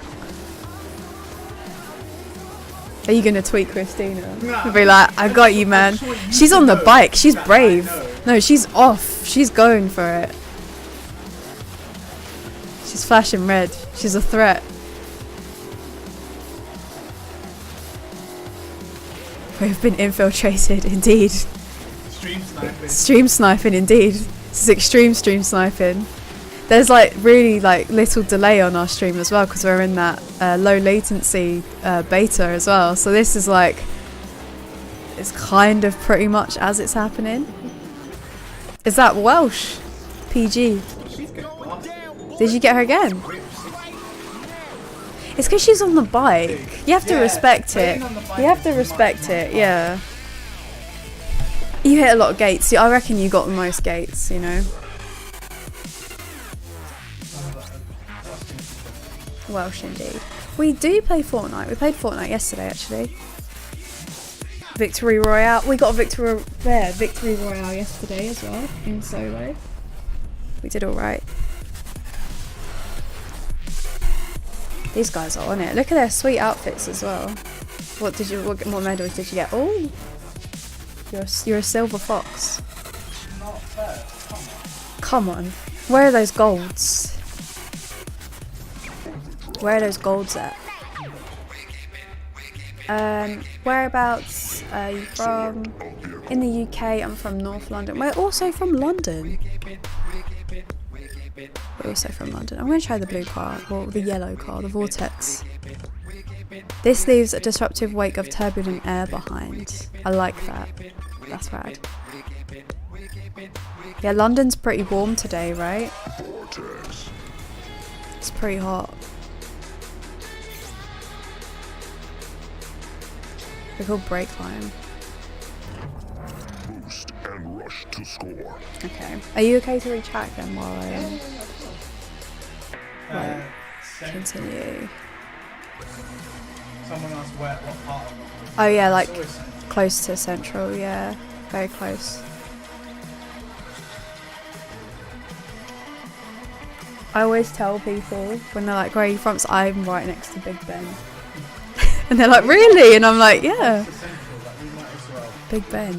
A: Are you gonna tweet Christina?
E: Nah,
A: Be like, I got you, man. She's on the bike. She's brave. No, she's off. She's going for it. She's flashing red. She's a threat. We've been infiltrated, indeed.
E: Stream sniping.
A: Stream sniping, indeed. This is extreme stream sniping. There's like really like little delay on our stream as well because we're in that low latency beta as well. So this is like, it's kind of pretty much as it's happening. Is that Welsh? PG. Did you get her again? It's because she's on the bike. You have to respect it. You have to respect it, yeah. You hit a lot of gates. I reckon you got the most gates, you know. Welsh indeed. We do play Fortnite. We played Fortnite yesterday, actually. Victory Royale. We got a Victory Royale yesterday as well in solo. We did all right. These guys are on it. Look at their sweet outfits as well. What medals did you get? Oh, you're a silver fox.
E: Not fair.
A: Come on. Where are those golds? Where are those golds at? Whereabouts are you from? In the UK, I'm from North London. We're also from London. We're also from London. I'm going to try the blue car, or the yellow car, the Vortex. This leaves a disruptive wake of turbulent air behind. I like that. That's rad. Yeah, London's pretty warm today, right? It's pretty hot. We call break climb.
F: Boost and rush to score.
A: Okay. Are you okay to reach back then while I continue?
E: Someone asked what part of it.
A: Oh yeah, like
E: It's always central.
A: close to central, yeah. Very close. I always tell people when they're like, where are you from? So I'm right next to Big Ben. And they're like, really? And I'm like, yeah.
E: It's central, like we might as well.
A: Big Ben.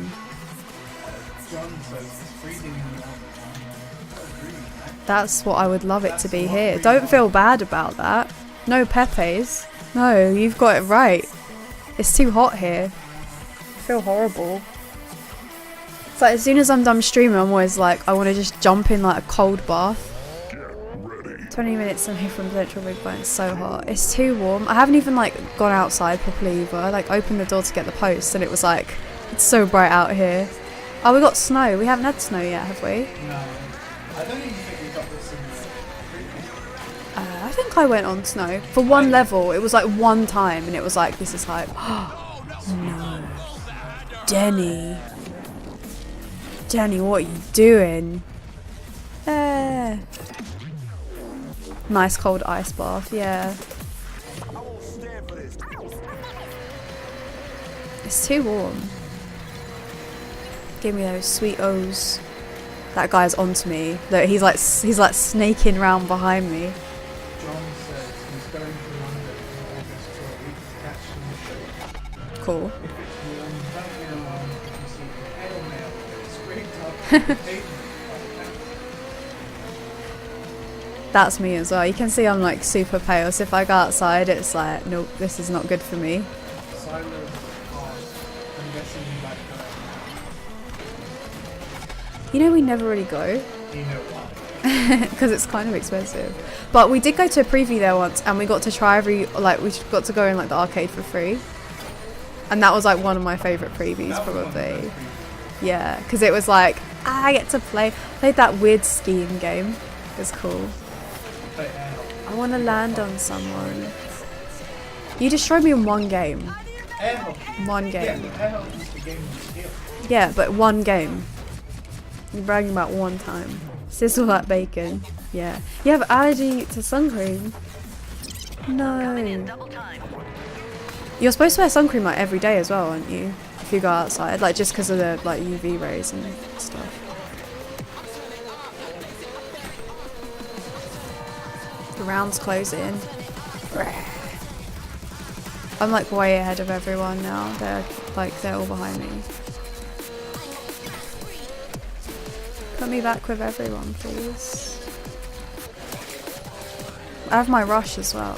E: John says it's freezing in the afternoon.
A: That's what I would love it to be here. Don't feel bad about that. No Pepe's. No, you've got it right. It's too hot here. I feel horrible. It's like as soon as I'm done streaming, I'm always like, I want to just jump in like a cold bath. 20 minutes away from Central Big Ben. It's so hot. It's too warm. I haven't even like gone outside properly either. I like opened the door to get the post and it was like, it's so bright out here. Oh, we got snow. We haven't had snow yet, have we?
E: No. I don't even think we got this in the previous.
A: I think I went on snow for one level. It was like one time, and it was like, this is hype. No, Denny, what are you doing? Nice cold ice bath, yeah. It's too warm. Give me those sweet O's. That guy's onto me. Look, he's like snaking round behind me.
E: John says he's going to London in August for a week to catch some show.
A: Cool.
E: If it's warm, don't be alarmed if you see pale mail scraped up on the pavement.
A: That's me as well. You can see I'm like super pale, so if I go outside it's like, nope, this is not good for me.
E: Silent asked, I'm guessing you like going.
A: You know, we never really go
E: Do you know why?
A: because it's kind of expensive. But we did go to a preview there once and we got to try we got to go in like the arcade for free. And that was like one of my favourite previews probably. Yeah, because it was like, I get to played that weird skiing game. It was cool.
E: Play air hockey.
A: I want to land on someone. You destroyed me in one game.
E: Air hockey.
A: One
E: Yeah,
A: game.
E: but air hockey is the game of skill.
A: Yeah, but one game. You're bragging about one time. Sizzle that bacon. Yeah. You have allergy to sun cream? No. You're supposed to wear sun cream like every day as well, aren't you? If you go outside, like just because of the like UV rays and stuff. The round's closing. I'm like way ahead of everyone now. They're all behind me. Put me back with everyone, please. I have my rush as well.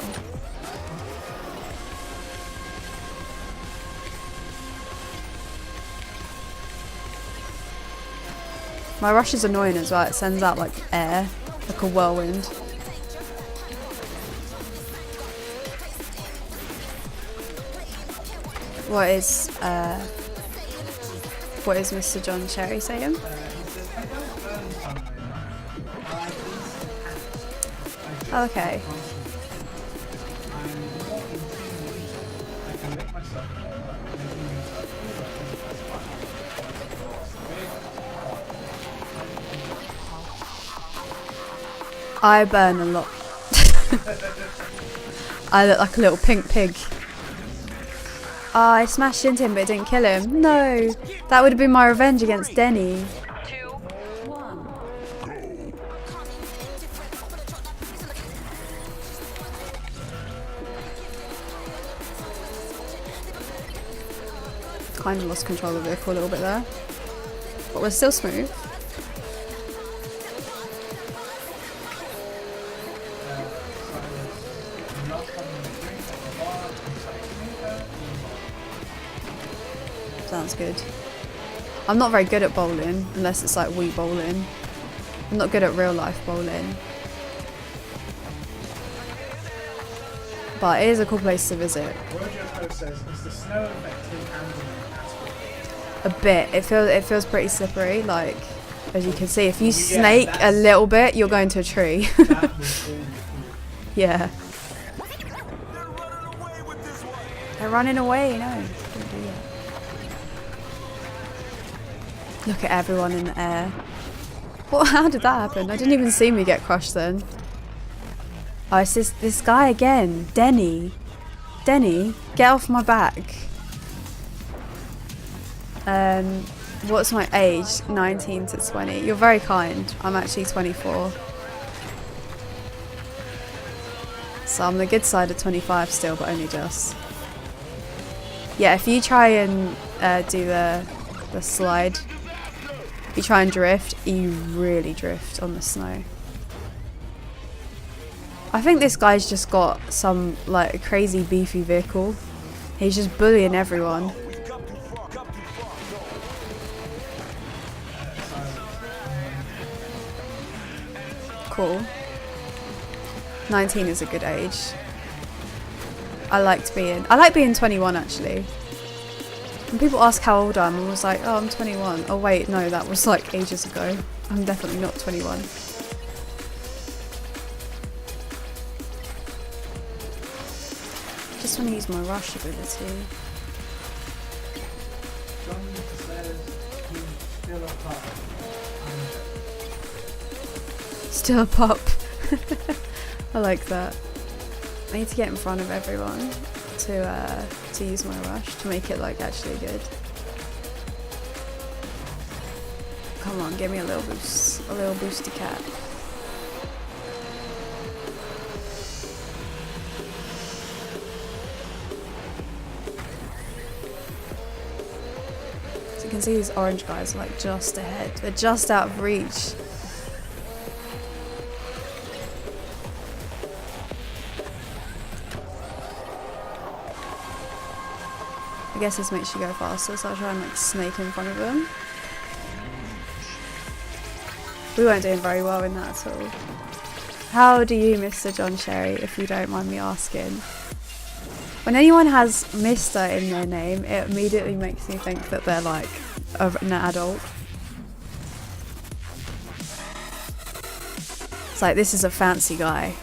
A: My rush is annoying as well. It sends out like air, like a whirlwind. What is Mr. John Cherry saying?
E: He says, I don't earn sun very much. I just
A: Okay.
E: I'm more in tune with it. I can make myself making myself feel like that's fine.
A: I burn a lot. I look like a little pink pig. Oh, I smashed into him but it didn't kill him. No, that would have been my revenge against Denny. Kind of lost control of the vehicle a little bit there, but we're still smooth. Sounds good. I'm not very good at bowling unless it's like Wii bowling. I'm not good at real life bowling, but it is a cool place to visit. A bit. It feels pretty slippery. Like, as you can see, if you snake a little bit, you're going to a tree. Yeah. They're running away. No, don't do that. Look at everyone in the air. What? How did that happen? I didn't even see me get crushed then. Oh, it's this guy again. Denny. Denny, get off my back. What's my age? 19 to 20. You're very kind. I'm actually 24. So I'm the good side of 25 still, but only just. Yeah, if you try and do the slide, if you try and drift, you really drift on the snow. I think this guy's just got some like crazy beefy vehicle. He's just bullying everyone. Cool. 19 is a good age. I like being 21 actually. When people ask how old I am, I was like, oh, I'm 21. Oh wait, no, that was like ages ago. I'm definitely not 21. Just want to use my rush ability. Still a pup. I like that. I need to get in front of everyone to use my rush to make it like actually good. Come on, give me a little boost, a little boosty cat. So you can see these orange guys are like just ahead. They're just out of reach. I guess this makes you go faster, so I'll try and like snake in front of them. We weren't doing very well in that at all. How do you, Mr. John Sherry, if you don't mind me asking? When anyone has Mr. in their name, it immediately makes me think that they're like an adult. It's like, this is a fancy guy.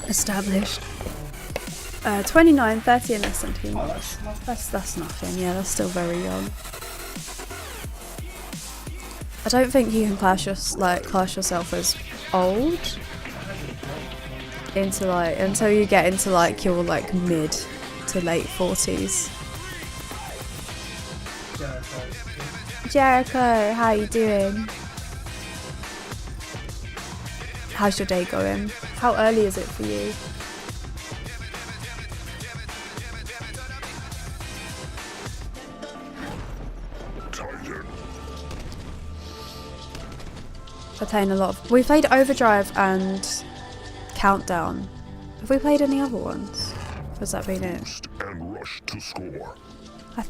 A: Established. 29, 30 and less than 2 months. That's nothing. Yeah, that's still very young. I don't think you can class yourself as old into like until you get into like your like mid to late 40s. Jericho, how you doing? How's your day going? How early is it for you? We're playing a lot of... We played Overdrive and Countdown. Have we played any other ones? Has that been it?
F: And rush to score.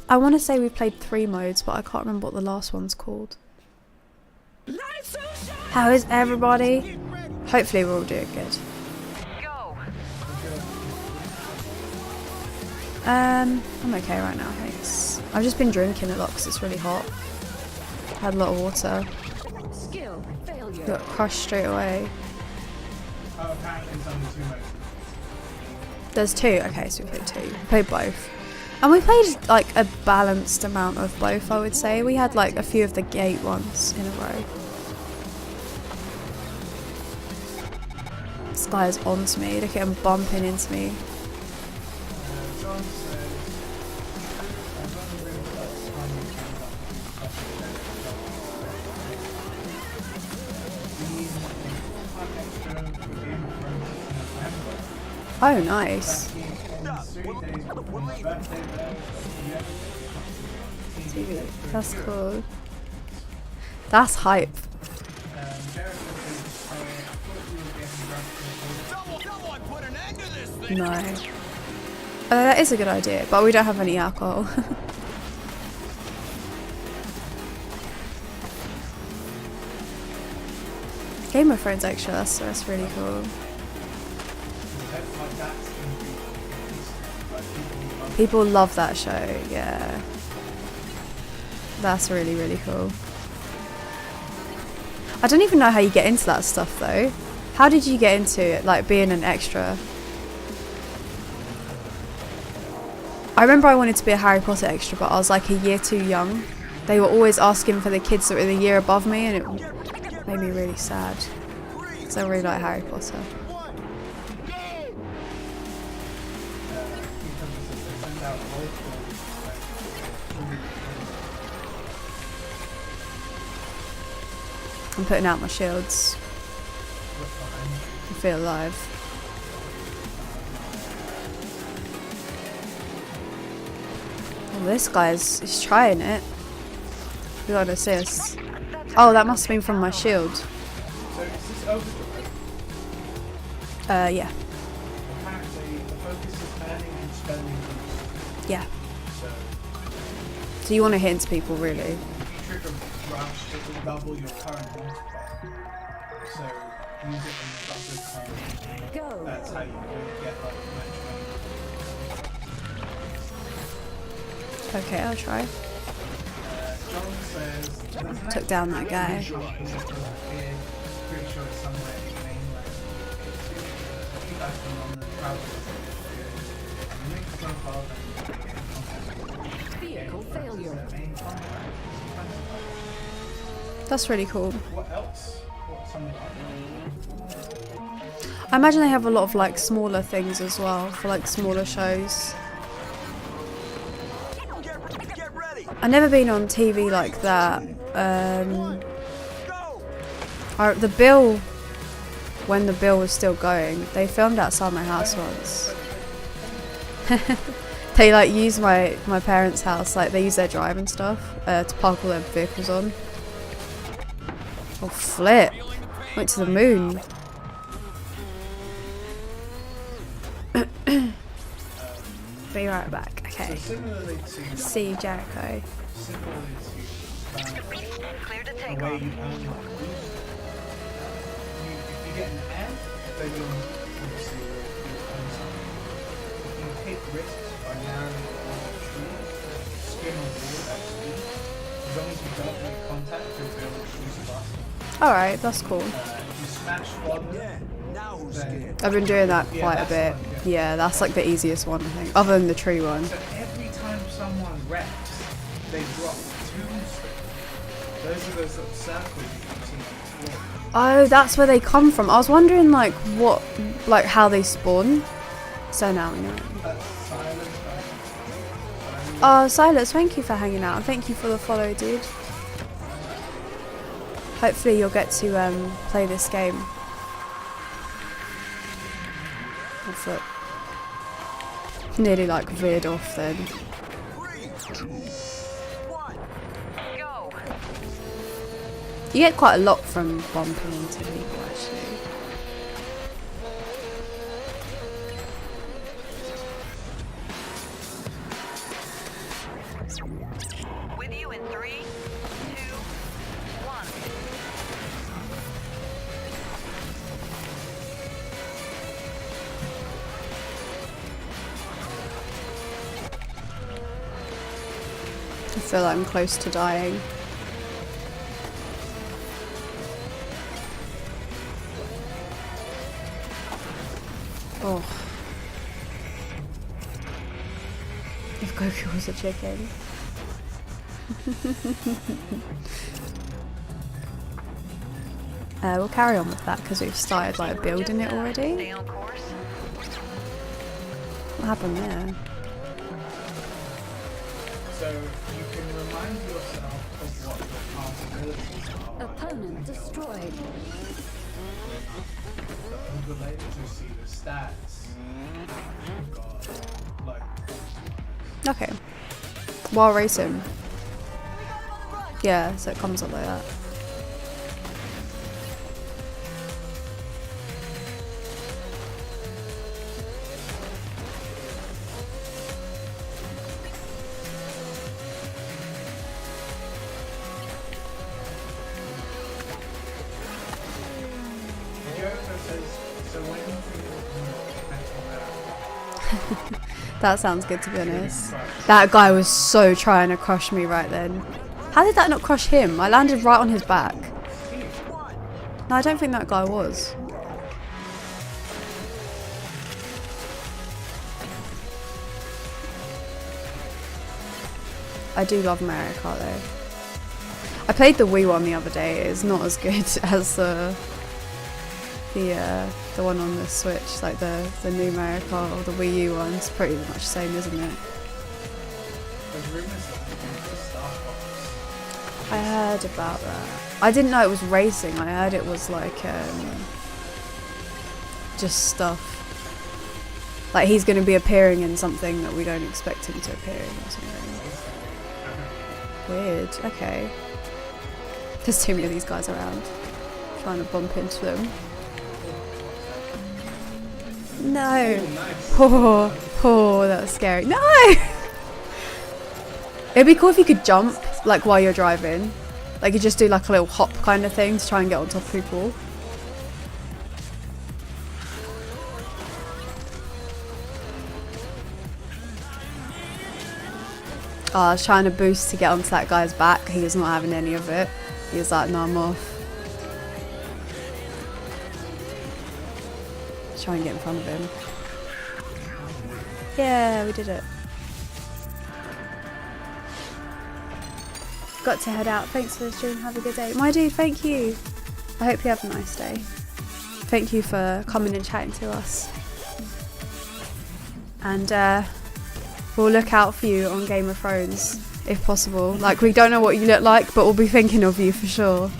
A: I want to say we played 3 modes, but I can't remember what the last one's called. How is everybody? Hopefully we're all doing good. I'm okay right now, thanks. I've just been drinking a lot because it's really hot. Had a lot of water. Got crushed straight away. There's 2. Okay, so we played 2. We played both. And we played like a balanced amount of both, I would say. We had like a few of the gate ones in a row. This guy is on to me. Look at him bumping into me. Oh, nice. That's cool. That's hype. No. That is a good idea, but we don't have any alcohol. Game of Thrones extra, that's really cool. People love that show, yeah. That's really, really cool. I don't even know how you get into that stuff though. How did you get into it, like being an extra? I remember I wanted to be a Harry Potter extra, but I was like a year too young. They were always asking for the kids that were the year above me, and it made me really sad. Because I really like Harry Potter. I'm putting out my shields. I feel alive. Oh, this guy's he's trying it. We got an assist. Oh, that must have been from my shield.
E: So is this overdrive?
A: Yeah.
E: Apparently the focus is earning and spending boost.
A: Yeah.
E: So
A: So you want to hit into people, really?
E: if you trigger rush, it will double your current multiplier. So use it when you've got good current.
C: Go.
E: That's how you get like much money.
A: Okay, I'll try.
E: John says there's an
A: Took down that guy.
E: pretty sure it's somewhere in mainland. You guys can on the travel. You make a profile and
C: Vehicle failure.
E: main contact.
A: That's really cool.
E: What else? What's on the
A: I imagine they have a lot of like smaller things as well for like smaller shows. I've never been on TV like that. The Bill, when the Bill was still going, they filmed outside my house once. They like use my parents' house, like they use their drive and stuff to park all their vehicles on. Oh flip! Went to the moon. Be right back. Okay.
E: similarly to
A: See you, Jericho.
C: Clear to
E: the
C: take
E: way
C: off.
E: you own your boost, if you get an air, they will obviously own something. If you take risks by narrowing all the trees, skin or wall at speed, as long as you don't make contact, you'll be able to choose a bus.
A: Alright, that's cool.
E: If you smash one, then
A: I've been doing that
E: Yeah,
A: quite a bit.
E: that's
A: Yeah, that's like the easiest one, I think. Other than the tree one.
E: so every time someone wrecks, they drop tombstones. Those are those little circles you can see on the floor.
A: Oh, that's where they come from. I was wondering like what, like how they spawn. So now we know.
E: That's silence, right?
A: Oh, Silas, thank you for hanging out. And thank you for the follow, dude. Hopefully you'll get to play this game. Oh, flip. Nearly like veered off then.
C: Go.
A: You get quite a lot from bumping into people actually.
C: With you in 3, 2, 1.
A: I feel like I'm close to dying. Oh. If Goku was a chicken. We'll carry on with that because we've started like building it already. What happened there?
E: So you can remind yourself of what your possibilities are.
G: Opponent destroyed.
E: The overlay to see the stats. You've got like
A: Okay. While racing. Yeah, so it comes up like that. That sounds good, to be honest. That guy was so trying to crush me right then. How did that not crush him? I landed right on his back. No, I don't think that guy was. I do love Mario Kart though. I played the Wii one the other day. It's not as good as the one on the Switch, like the new Mario Kart or the Wii U one. It's pretty much the same, isn't it? I heard about that. I didn't know it was racing. I heard it was like just stuff. Like he's going to be appearing in something that we don't expect him to appear in or something. Weird. Okay. There's too many of these guys around. Trying to bump into them. No. Oh, that was scary. No! It'd be cool if you could jump, like, while you're driving. Like, you just do, like, a little hop kind of thing to try and get on top of people. Oh, I was trying to boost to get onto that guy's back. He was not having any of it. He was like, no, I'm off. Try and get in front of him. Yeah, we did it. Got to head out. Thanks for the stream. Have a good day. My dude, thank you. I hope you have a nice day. Thank you for coming and chatting to us. And we'll look out for you on Game of Thrones, if possible. Like, we don't know what you look like, but we'll be thinking of you for sure.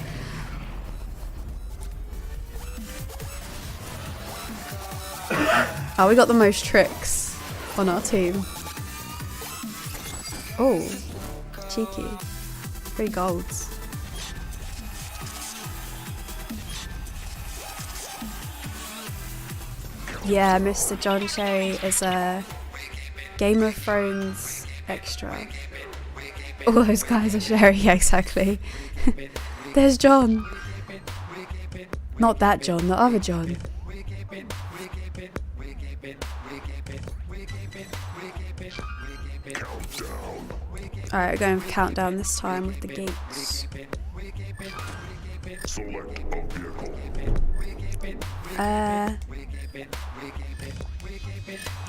A: Oh, we got the most tricks on our team. Oh, cheeky. 3 golds. Yeah, Mr. John Sherry is a Game of Thrones extra. All those guys are Sherry, yeah, exactly. There's John. Not that John, the other John. Alright, we're going for countdown this time with the gates.
F: Select a vehicle.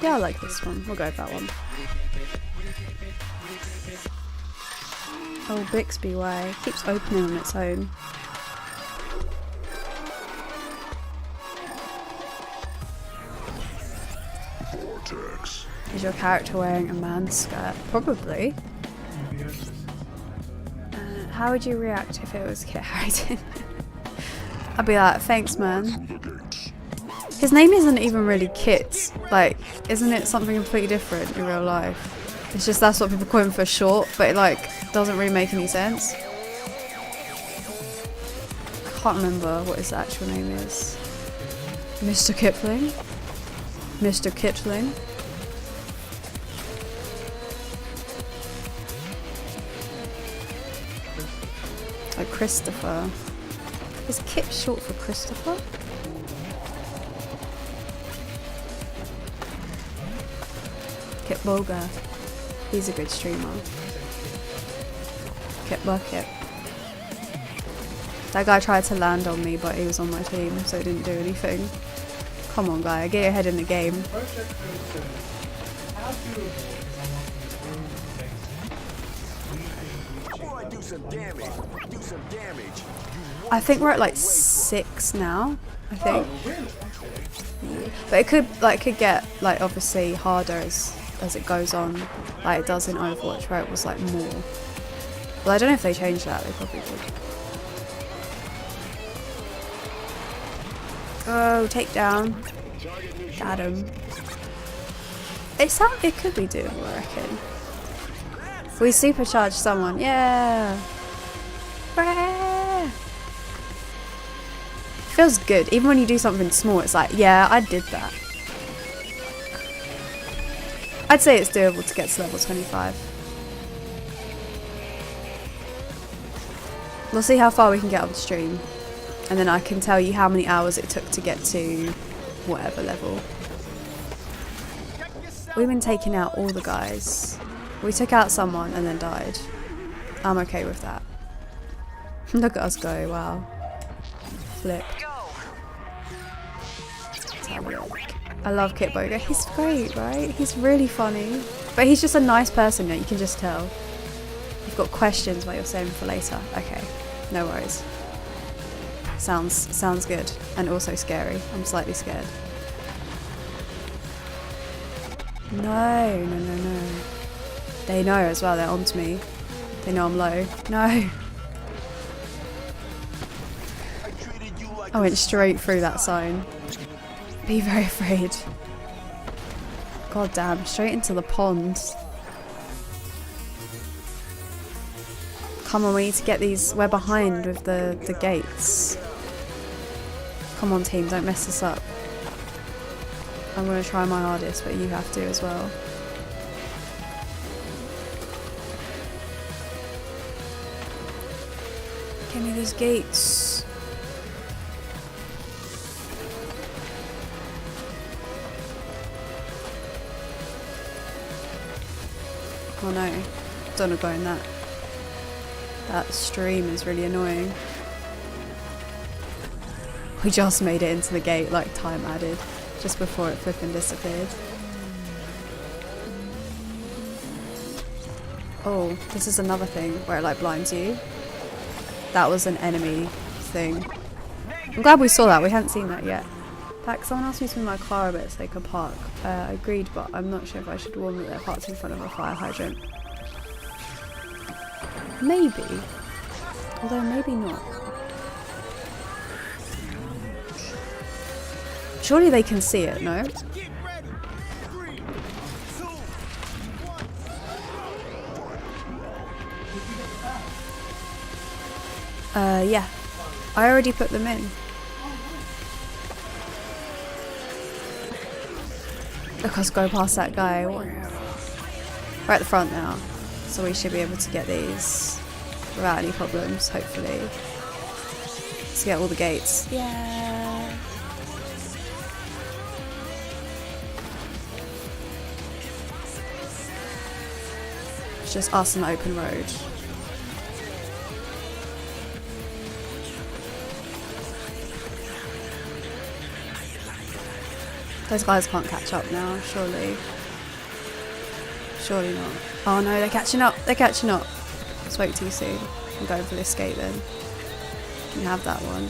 A: Yeah, I like this one. We'll go with that one. Oh, Bixby Way. It keeps opening on its own.
F: Vortex.
A: Is your character wearing a man's skirt? Probably. How would you react if it was Kit Harington? I'd be like, thanks man. His name isn't even really Kit. Like, isn't it something completely different in real life? It's just that's what people call him for short, but it like doesn't really make any sense. I can't remember what his actual name is. Mr. Kipling? Mr. Kitling? Like Christopher. Is Kip short for Christopher? Kip Bulger. He's a good streamer. Kip Bucket. That guy tried to land on me, but he was on my team, so it didn't do anything. Come on, guy, get your head in the game. I think we're at like 6 now. I think. But it could get like obviously harder as it goes on, like it does in Overwatch, where it was like more. Well, I don't know if they changed that. They probably did. Oh, takedown. Got him. It could be doable, I reckon. We supercharged someone. Yeah. Hooray! Feels good. Even when you do something small, it's like, yeah, I did that. I'd say it's doable to get to level 25. We'll see how far we can get on the stream. And then I can tell you how many hours it took to get to whatever level. We've been taking out all the guys. We took out someone and then died. I'm okay with that. Look at us go, wow. Flip. I love Kit Boga. He's great, right? He's really funny. But he's just a nice person, you can just tell. You've got questions but you're saving for later. Okay, no worries. Sounds good. And also scary. I'm slightly scared. No. They know as well, they're onto me. They know I'm low. No! I went straight through that sign. Be very afraid. God damn, straight into the pond. Come on, we need to get these. We're behind with the gates. Come on team, don't mess this up. I'm gonna try my hardest, but you have to as well. Give me these gates. Oh no, don't want to go in that. That stream is really annoying. We just made it into the gate, like time added, just before it flipping disappeared. Oh, this is another thing where it like blinds you. That was an enemy thing. I'm glad we saw that, we hadn't seen that yet. In fact, someone asked me to move my car a bit so they could park. I agreed, but I'm not sure if I should warn that they're parked in front of a fire hydrant. Maybe. Although maybe not. Surely they can see it, no? Yeah. I already put them in. Look us go past that guy. We're at the front now, so we should be able to get these without any problems, hopefully. Let's get all the gates. Yeah. It's just us on the open road. Those guys can't catch up now, surely. Surely not. Oh no, they're catching up. They're catching up. Spoke too soon. I'm going for this gate then. You can have that one.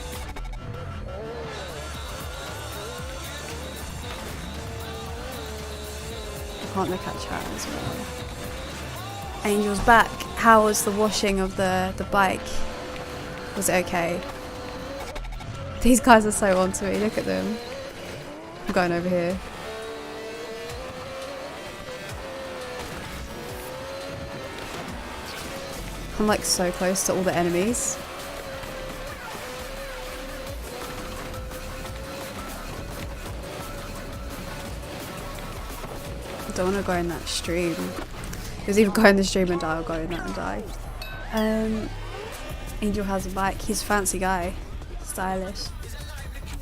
A: Can't they catch her as well? Angel's back. How was the washing of the bike? Was it okay? These guys are so onto me. Look at them. I'm going over here. I'm like so close to all the enemies. I don't want to go in that stream. Because either go in the stream and die or go in that and die. Angel has a bike. He's a fancy guy. Stylish.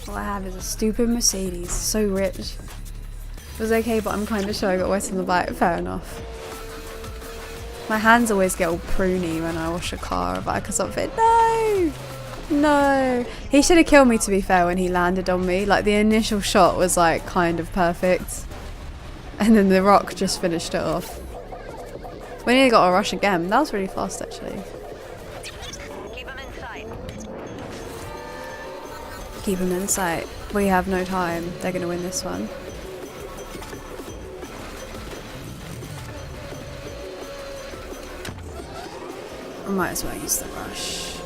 A: All I have is a stupid Mercedes. So rich. It was okay, but I'm kind of sure I got wet on the bike. Fair enough. My hands always get all pruny when I wash a car or a bike or something. No! No! He should have killed me, to be fair, when he landed on me. Like, the initial shot was, like, kind of perfect. And then the rock just finished it off. We nearly got a rush again. That was really fast, actually. Keep them in sight. We have no time. They're going to win this one. I might as well use the rush.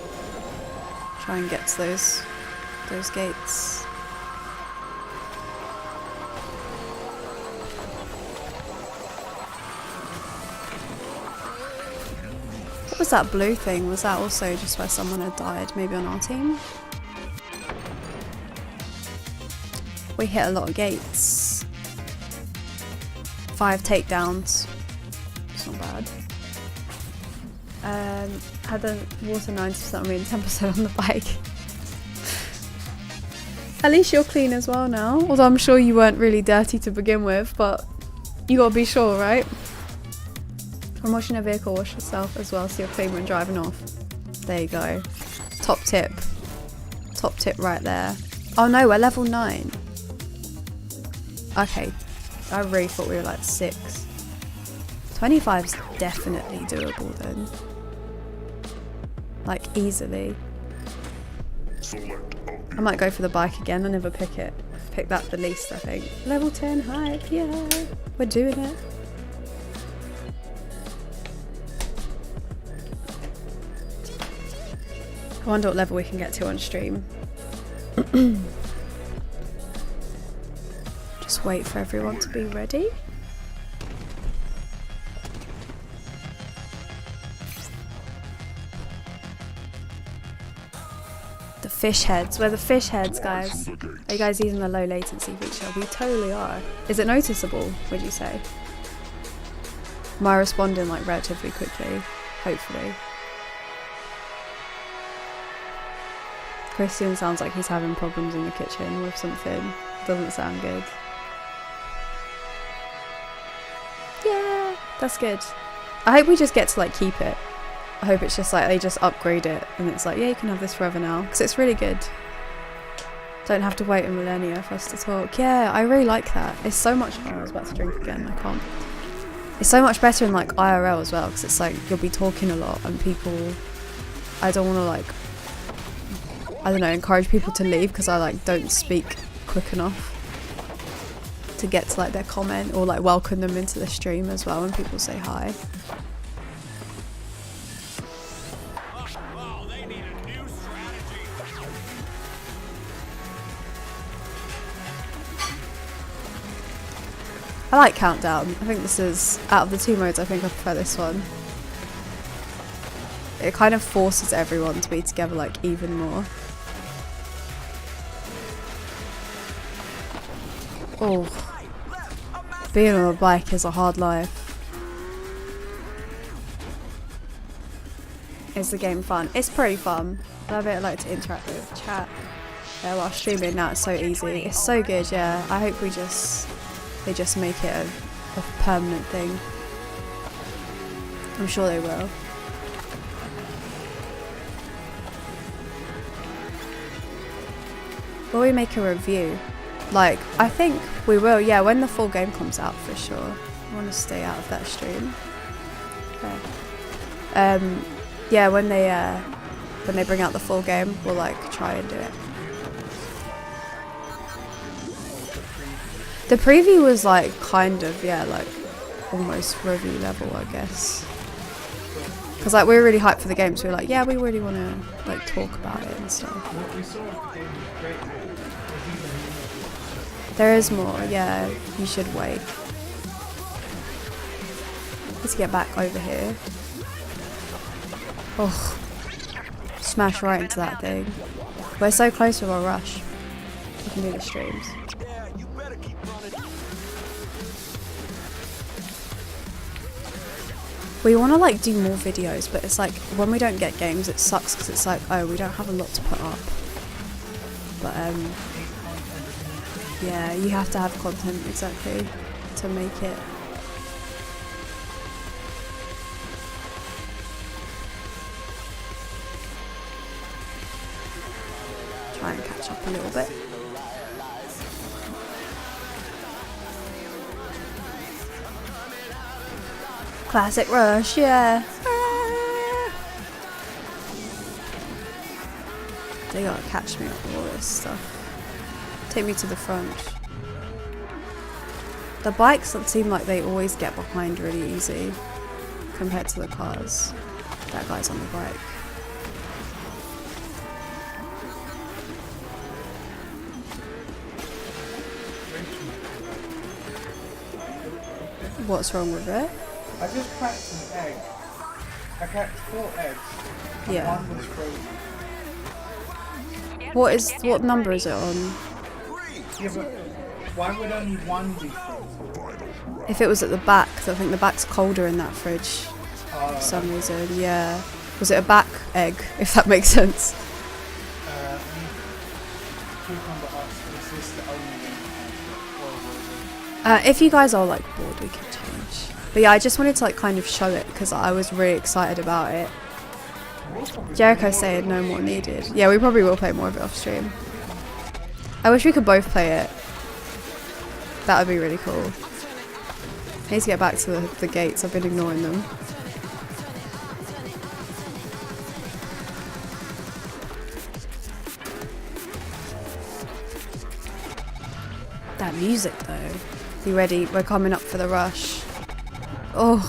A: Try and get to those gates. What was that blue thing? Was that also just where someone had died? Maybe on our team? We hit a lot of gates. 5 takedowns. It's not bad. Had the water 90% on me and 10% on the bike. At least you're clean as well now. Although I'm sure you weren't really dirty to begin with, but you gotta be sure, right? When washing a vehicle, wash yourself as well so you're clean when driving off. There you go. Top tip. Top tip right there. Oh no, we're level 9. Okay. I really thought we were like 6. 25's definitely doable then. Like, easily. I might go for the bike again. I never pick it. Pick that the least, I think. Level 10 hype, yeah. We're doing it. I wonder what level we can get to on stream. Just wait for everyone to be ready. The fish heads. We're the fish heads, guys. Are you guys using the low latency feature? We totally are. Is it noticeable, would you say? Am I responding like relatively quickly? Hopefully. Christian sounds like he's having problems in the kitchen with something. Doesn't sound good. Yeah, that's good. I hope we just get to like keep it. I hope it's just like they just upgrade it and it's like, yeah, you can have this forever now, because it's really good. Don't have to wait a millennia for us to talk. Yeah, I really like that. It's so much fun. I was about to drink again, I can't. It's so much better in like IRL as well, because it's like you'll be talking a lot and people, I don't want to like, I don't know, encourage people to leave because I like don't speak quick enough to get to like their comment or like welcome them into the stream as well when people say hi.
D: Oh, they need a new strategy.
A: I like Countdown. I think this is, out of the 2 modes, I think I prefer this one. It kind of forces everyone to be together like even more. Oh, being on a bike is a hard life. Is the game fun? It's pretty fun. I love it. I like to interact with chat while streaming. Now it's so easy. It's so good. Yeah. I hope they just make it a permanent thing. I'm sure they will. Will we make a review? Like, I think we will, yeah, when the full game comes out for sure. I want to stay out of that stream. Okay. Yeah, when they bring out the full game, we'll like try and do it. The preview was like kind of, yeah, like almost review level, I guess. Because like we were really hyped for the game, so we were like, yeah, we really want to like talk about it and stuff. There is more, yeah, you should wait. Let's get back over here. Oh, smash right into that thing. We're so close with our rush. We can do the streams. We want to like do more videos, but it's like when we don't get games it sucks because it's like, oh, we don't have a lot to put up. But yeah, you have to have content exactly to make it. Try and catch up a little bit. Classic rush, yeah. They gotta catch me up with all this stuff. Take me to the front. The bikes seem like they always get behind really easy compared to the cars. That guy's on the bike. What's wrong with it?
E: I just cracked an egg. I cracked 4 eggs. And
A: Yeah.
E: one was frozen.
A: What number is it on?
E: Yeah, but why would only one be frozen?
A: If it was at the back, 'cause I think the back's colder in that fridge for some reason. Yeah. Was it a back egg, if that makes sense?
E: Cucumber asks, is this the only one?
A: If you guys are like bored, we can change. But yeah, I just wanted to like kind of show it because I was really excited about it. Jericho saying no more needed. Yeah, we probably will play more of it off stream. I wish we could both play it. That would be really cool. I need to get back to the gates. I've been ignoring them. That music though. You ready? We're coming up for the rush. Oh.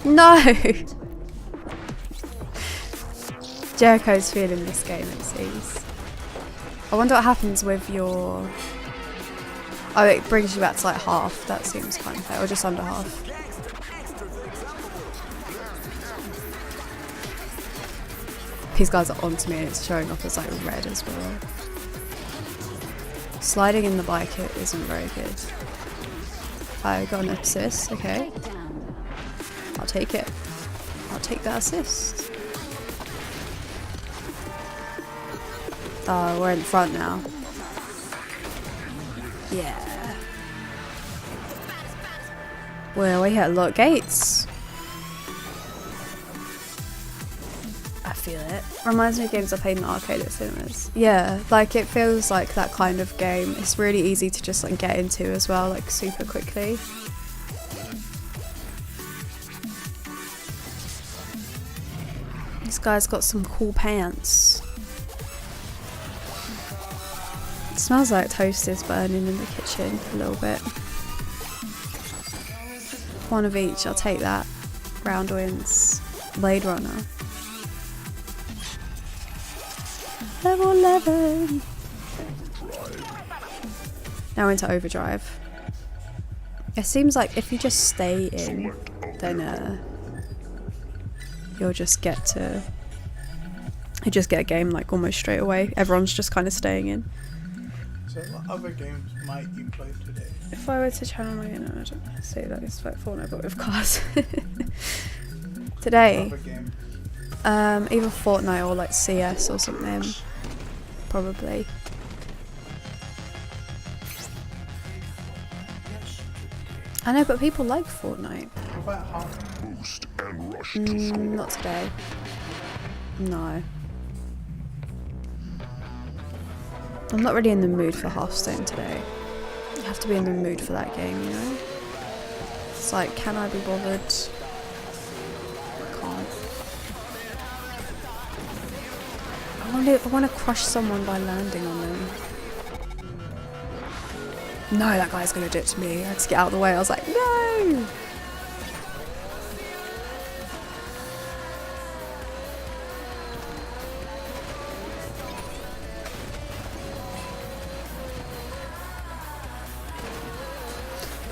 A: No! Jericho's feeling this game, it seems. I wonder what happens with your... Oh, it brings you back to like half. That seems kind of fair. Or just under half. These guys are onto me and it's showing up as like red as well. Sliding in the bike it isn't very good. I got an assist, okay. I'll take it. I'll take that assist. Oh, we're in front now. Yeah. Well, we hit a lot of gates. I feel it. Reminds me of games I played in the arcade at cinemas. Yeah, like it feels like that kind of game. It's really easy to just like get into as well, like super quickly. This guy's got some cool pants. It smells like toast is burning in the kitchen a little bit. One of each, I'll take that. Round wins. Blade Runner. Level 11. Now into overdrive. It seems like if you just stay in, then you'll just get a game like almost straight away. Everyone's just kind of staying in.
E: So what other games might you play today?
A: If I were to channel my inner, I don't say that it's like Fortnite but with cars. Today,
E: Other games.
A: either Fortnite or like CS or something. Probably. I know, but people like Fortnite.
E: What about Heart?
F: Boost and rush to score.
A: Not today. No. I'm not really in the mood for Hearthstone today. I have to be in the mood for that game, you know? It's like, can I be bothered? I can't. I want to crush someone by landing on them. No, that guy's going to do it to me. I had to get out of the way. I was like, no!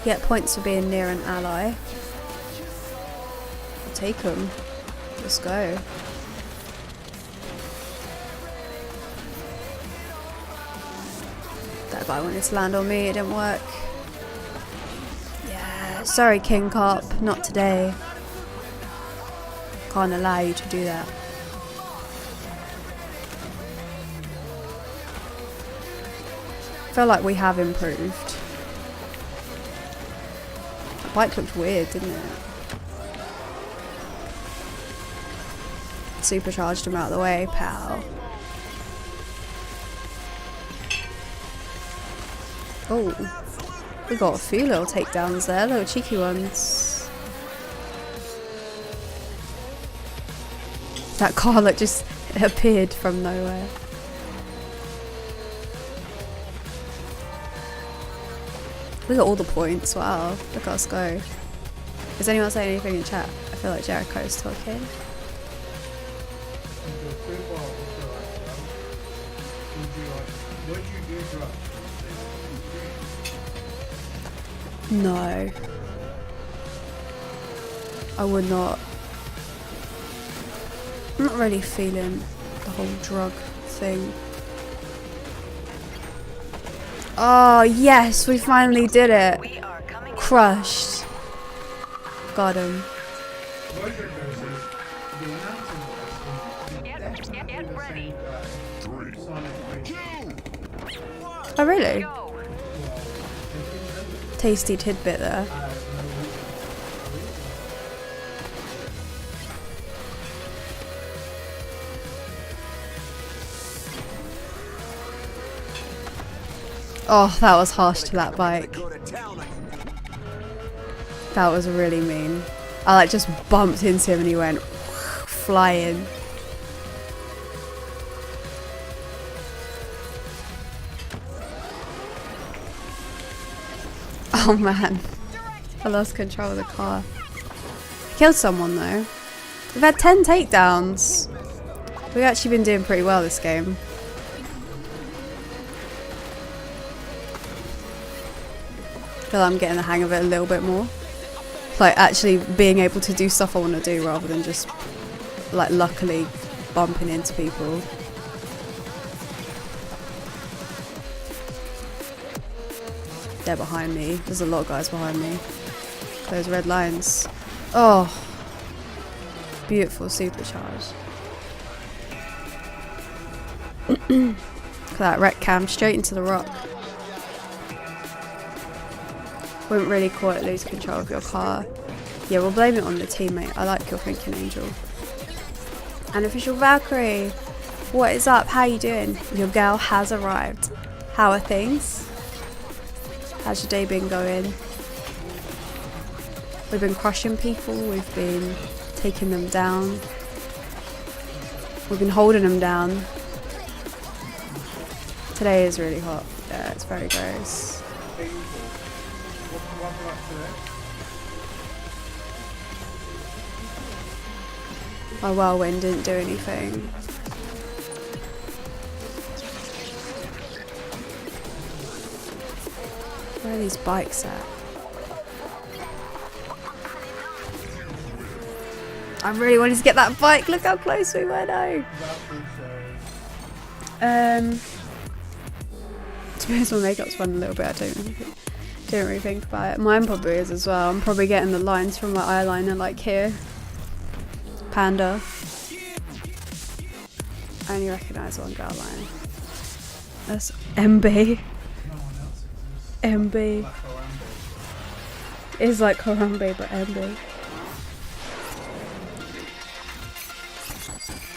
A: Get points for being near an ally. I'll take them. Let's go. That guy wanted to land on me, it didn't work. Yeah, sorry King Carp, not today. Can't allow you to do that. I feel like we have improved. That bike looked weird, didn't it? Supercharged him out of the way, pal. Oh, we got a few little takedowns there, little cheeky ones. That car that just appeared from nowhere. Look at all the points, wow. Look at us go. Is anyone saying anything in chat? I feel like Jericho's talking. No. I would not. I'm not really feeling the whole drug thing. Oh yes, we finally did it. Crushed. Got him. Oh really? Tasty tidbit there. Oh, that was harsh to that bike. That was really mean. I like just bumped into him and he went flying. Oh man, I lost control of the car. Killed someone though. We've had 10 takedowns. We've actually been doing pretty well this game. I feel like I'm getting the hang of it a little bit more. Like actually being able to do stuff I want to do rather than just like luckily bumping into people. They're behind me. There's a lot of guys behind me. Those red lines. Oh, beautiful supercharge. Look at that wreck cam straight into the rock. Wouldn't really quite lose control of your car. Yeah, we'll blame it on the teammate. I like your thinking, Angel. And official Valkyrie, what is up? How you doing? Your girl has arrived. How are things? How's your day been going? We've been crushing people. We've been taking them down. We've been holding them down. Today is really hot. Yeah, it's very gross. My whirlwind didn't do anything. Where are these bikes at? I really wanted to get that bike. Look how close we were now. To be honest, my makeup's fun a little bit. I don't really think about it. Mine probably is as well. I'm probably getting the lines from my eyeliner like here. Panda. I only recognise one girl line. That's MB. MB. It's like Harambe but MB.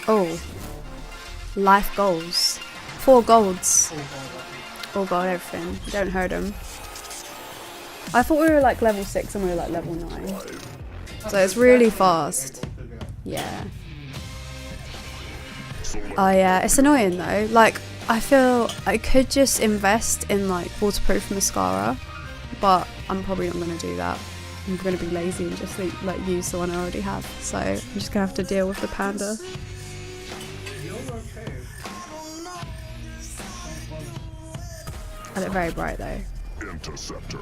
A: Oh. Life goals. 4 golds. All gold, everything. Don't hurt them. I thought we were like level 6 and we were like level 9. So it's really fast. Yeah. Oh yeah, it's annoying though. Like, I feel I could just invest in like waterproof mascara, but I'm probably not going to do that. I'm going to be lazy and just like use the one I already have. So I'm just going to have to deal with the Panda. I look very bright though.
F: Interceptor.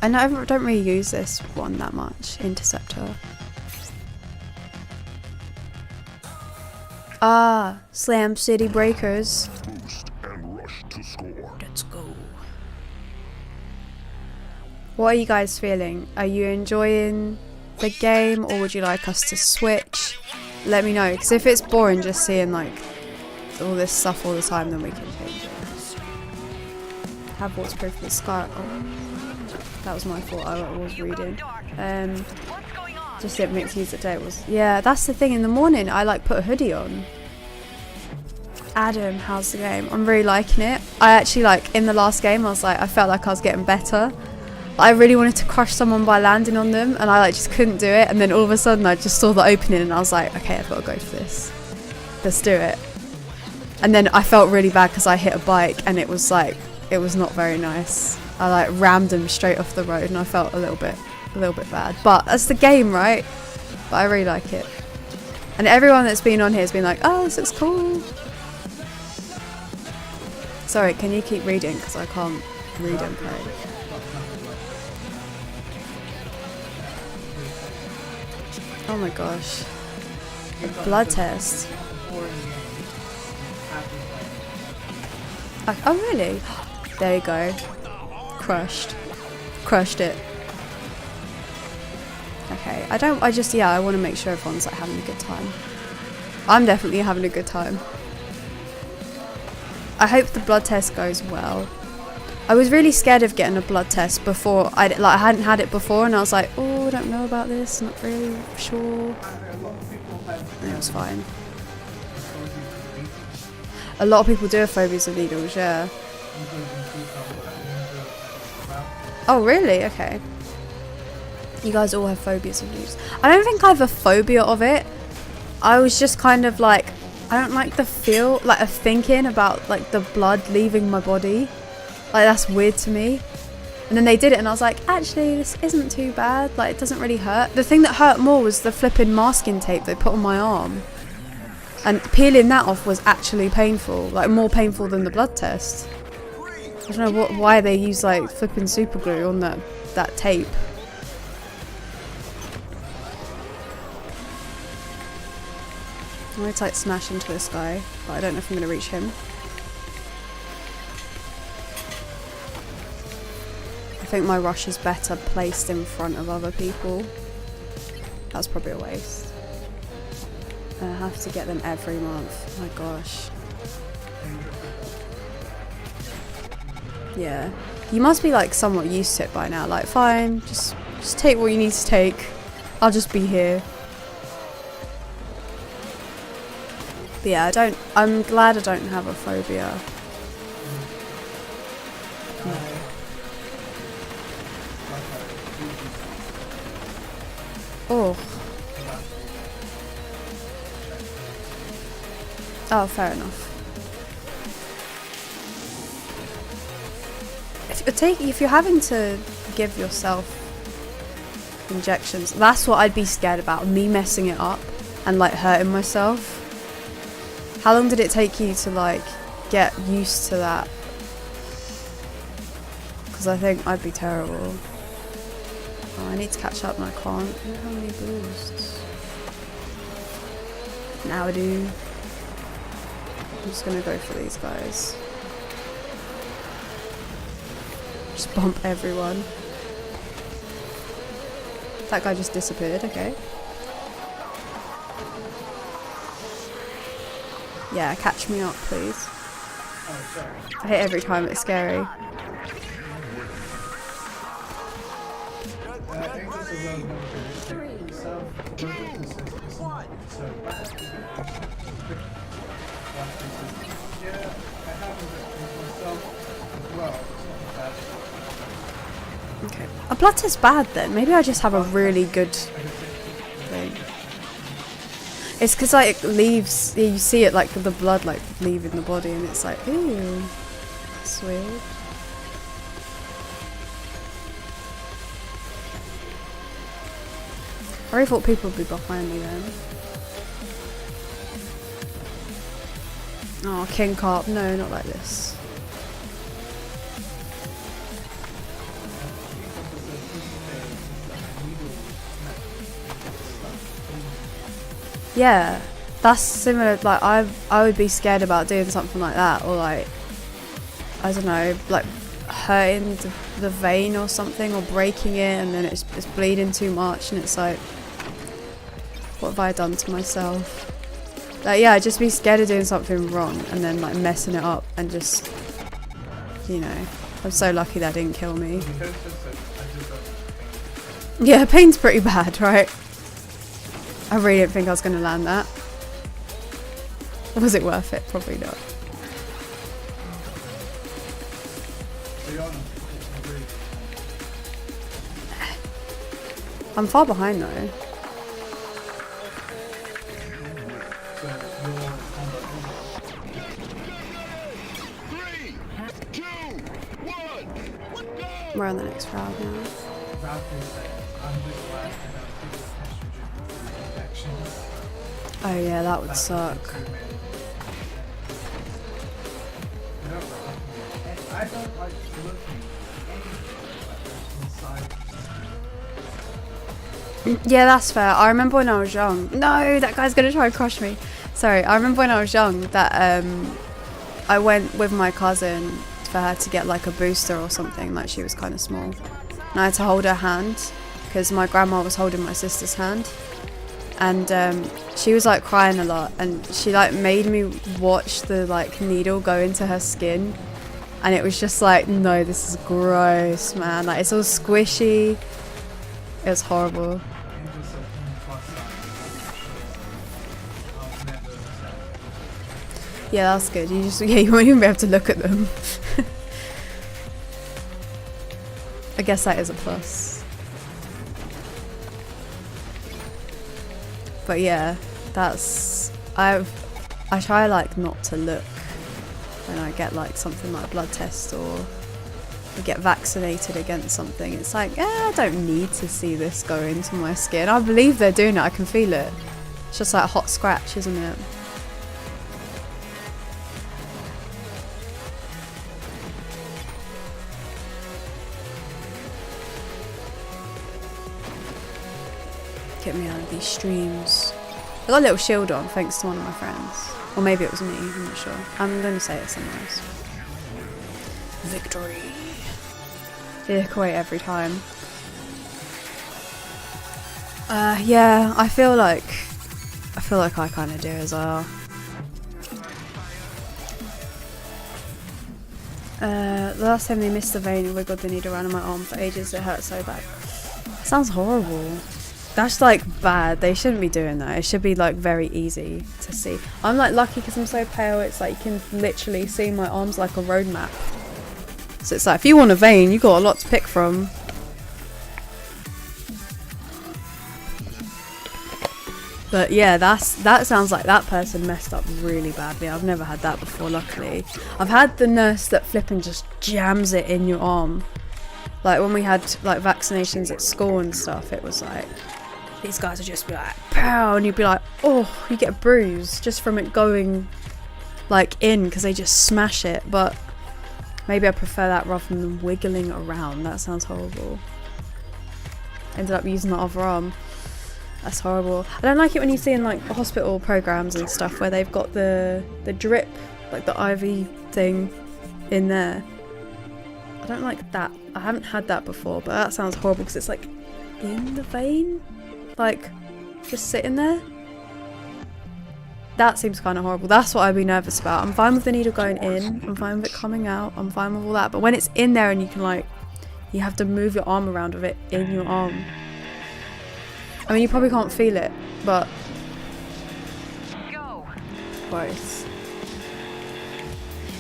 A: I don't really use this one that much. Interceptor. Ah, Slam City Breakers.
F: Boost and rush to score.
A: Let's go. What are you guys feeling? Are you enjoying the game or would you like us to switch? Let me know, because if it's boring just seeing like all this stuff all the time, then we can change it. Have waterproof mascara. Oh, that was my fault. I was reading. Just didn't mix use it today. It was, yeah, that's the thing. In the morning, I like put a hoodie on. Adam, how's the game? I'm really liking it. I actually like in the last game, I was like, I felt like I was getting better. I really wanted to crush someone by landing on them, and I like just couldn't do it. And then all of a sudden I just saw the opening and I was like, okay, I've got to go for this. Let's do it. And then I felt really bad because I hit a bike and it was like, it was not very nice. I like rammed him straight off the road and I felt a little bit bad. But that's the game, right? But I really like it. And everyone that's been on here has been like, oh, this looks cool. Sorry, can you keep reading? Because I can't read and play. Oh my gosh. A blood test. Oh really? There you go. Crushed it. Okay, I want to make sure everyone's like having a good time. I'm definitely having a good time. I hope the blood test goes well. I was really scared of getting a blood test before. I hadn't had it before, and I was like, oh, I don't know about this. Not really sure. And it was fine. A lot of people do have phobias of needles, yeah. Oh, really? Okay. You guys all have phobias of needles. I don't think I have a phobia of it. I was just kind of like, I don't like the feel, like of thinking about like the blood leaving my body. Like that's weird to me. And then they did it and I was like, actually this isn't too bad. Like it doesn't really hurt. The thing that hurt more was the flipping masking tape they put on my arm. And peeling that off was actually painful. Like more painful than the blood test. I don't know why they use like flipping super glue on that tape. I might like smash into this guy, but I don't know if I'm going to reach him. I think my rush is better placed in front of other people. That's probably a waste. I have to get them every month. Oh my gosh. Yeah. You must be like somewhat used to it by now. Like, fine, just take what you need to take. I'll just be here. But yeah, I'm glad I don't have a phobia. Oh. Oh, fair enough. If you're having to give yourself injections, that's what I'd be scared about, me messing it up and like hurting myself. How long did it take you to like get used to that? Because I think I'd be terrible. Oh, I need to catch up and I can't. I don't have any boosts. Now I do. I'm just gonna go for these guys. Just bump everyone. That guy just disappeared, okay. Yeah, catch me up, please.
E: Oh, sorry.
A: I hit every time, it's scary.
E: I think this is
A: Okay. A blood test's bad then. Maybe I just have a really good thing. It's because like it leaves, you see it like the blood like leaving the body and it's like, ooh, that's weird. I really thought people would be behind me then. Oh, King Carp, no, not like this. Yeah, that's similar. Like I would be scared about doing something like that, or like I don't know, like hurting the vein or something, or breaking it, and then it's bleeding too much, and it's like, what have I done to myself? Like yeah, I'd just be scared of doing something wrong and then like messing it up and just, you know, I'm so lucky that didn't kill me. Yeah, pain's pretty bad, right? I really didn't think I was going to land that. Was it worth it? Probably not. I'm far behind though.
E: So your combat
F: Three, two, one, go!
A: We're on the next round now.
E: round is like, I'm just glad I don't do the estrogen injections.
A: Oh yeah, that would
E: That
A: suck.
E: would be too many. I don't like looking inside.
A: Yeah, that's fair. I remember when I was young. No, that guy's gonna try and crush me. Sorry, I remember when I was young that I went with my cousin for her to get like a booster or something. Like she was kind of small, and I had to hold her hand because my grandma was holding my sister's hand, and she was like crying a lot, and she like made me watch the like needle go into her skin, and it was just like, no, this is gross, man. Like it's all squishy. It was horrible. Yeah, that's good. You just, you won't even be able to look at them. I guess that is a plus. But yeah, that's, I try like not to look when I get like something like a blood test or get vaccinated against something. It's like, I don't need to see this go into my skin. I believe they're doing it. I can feel it. It's just like a hot scratch, isn't it? Get me out of these streams. I got a little shield on thanks to one of my friends. Or maybe it was me, I'm not sure. I'm going to say it somewhere else. Victory. Dick away every time. Yeah, I feel like I kind of do as well. The last time they missed the vein and wiggled the needle around my arm for ages, it hurt so bad. Sounds horrible. That's like bad. They shouldn't be doing that. It should be like very easy to see. I'm like lucky because I'm so pale. It's like you can literally see my arms like a road map. So it's like if you want a vein, you got a lot to pick from. But yeah, that sounds like that person messed up really badly. I've never had that before, luckily. I've had the nurse that flipping just jams it in your arm. Like when we had like vaccinations at school and stuff, it was like these guys would just be like, pow, and you'd be like, oh, you get a bruise just from it going like in because they just smash it. But maybe I prefer that rather than wiggling around. That sounds horrible. Ended up using the other arm. That's horrible. I don't like it when you see in like hospital programs and stuff where they've got the drip, like the IV thing in there. I don't like that. I haven't had that before, but that sounds horrible because it's like in the vein, like just sitting there. That seems kind of horrible. That's what I'd be nervous about. I'm fine with the needle going in. I'm fine with it coming out. I'm fine with all that. But when it's in there and you can like, you have to move your arm around with it in your arm. I mean, you probably can't feel it, but gross.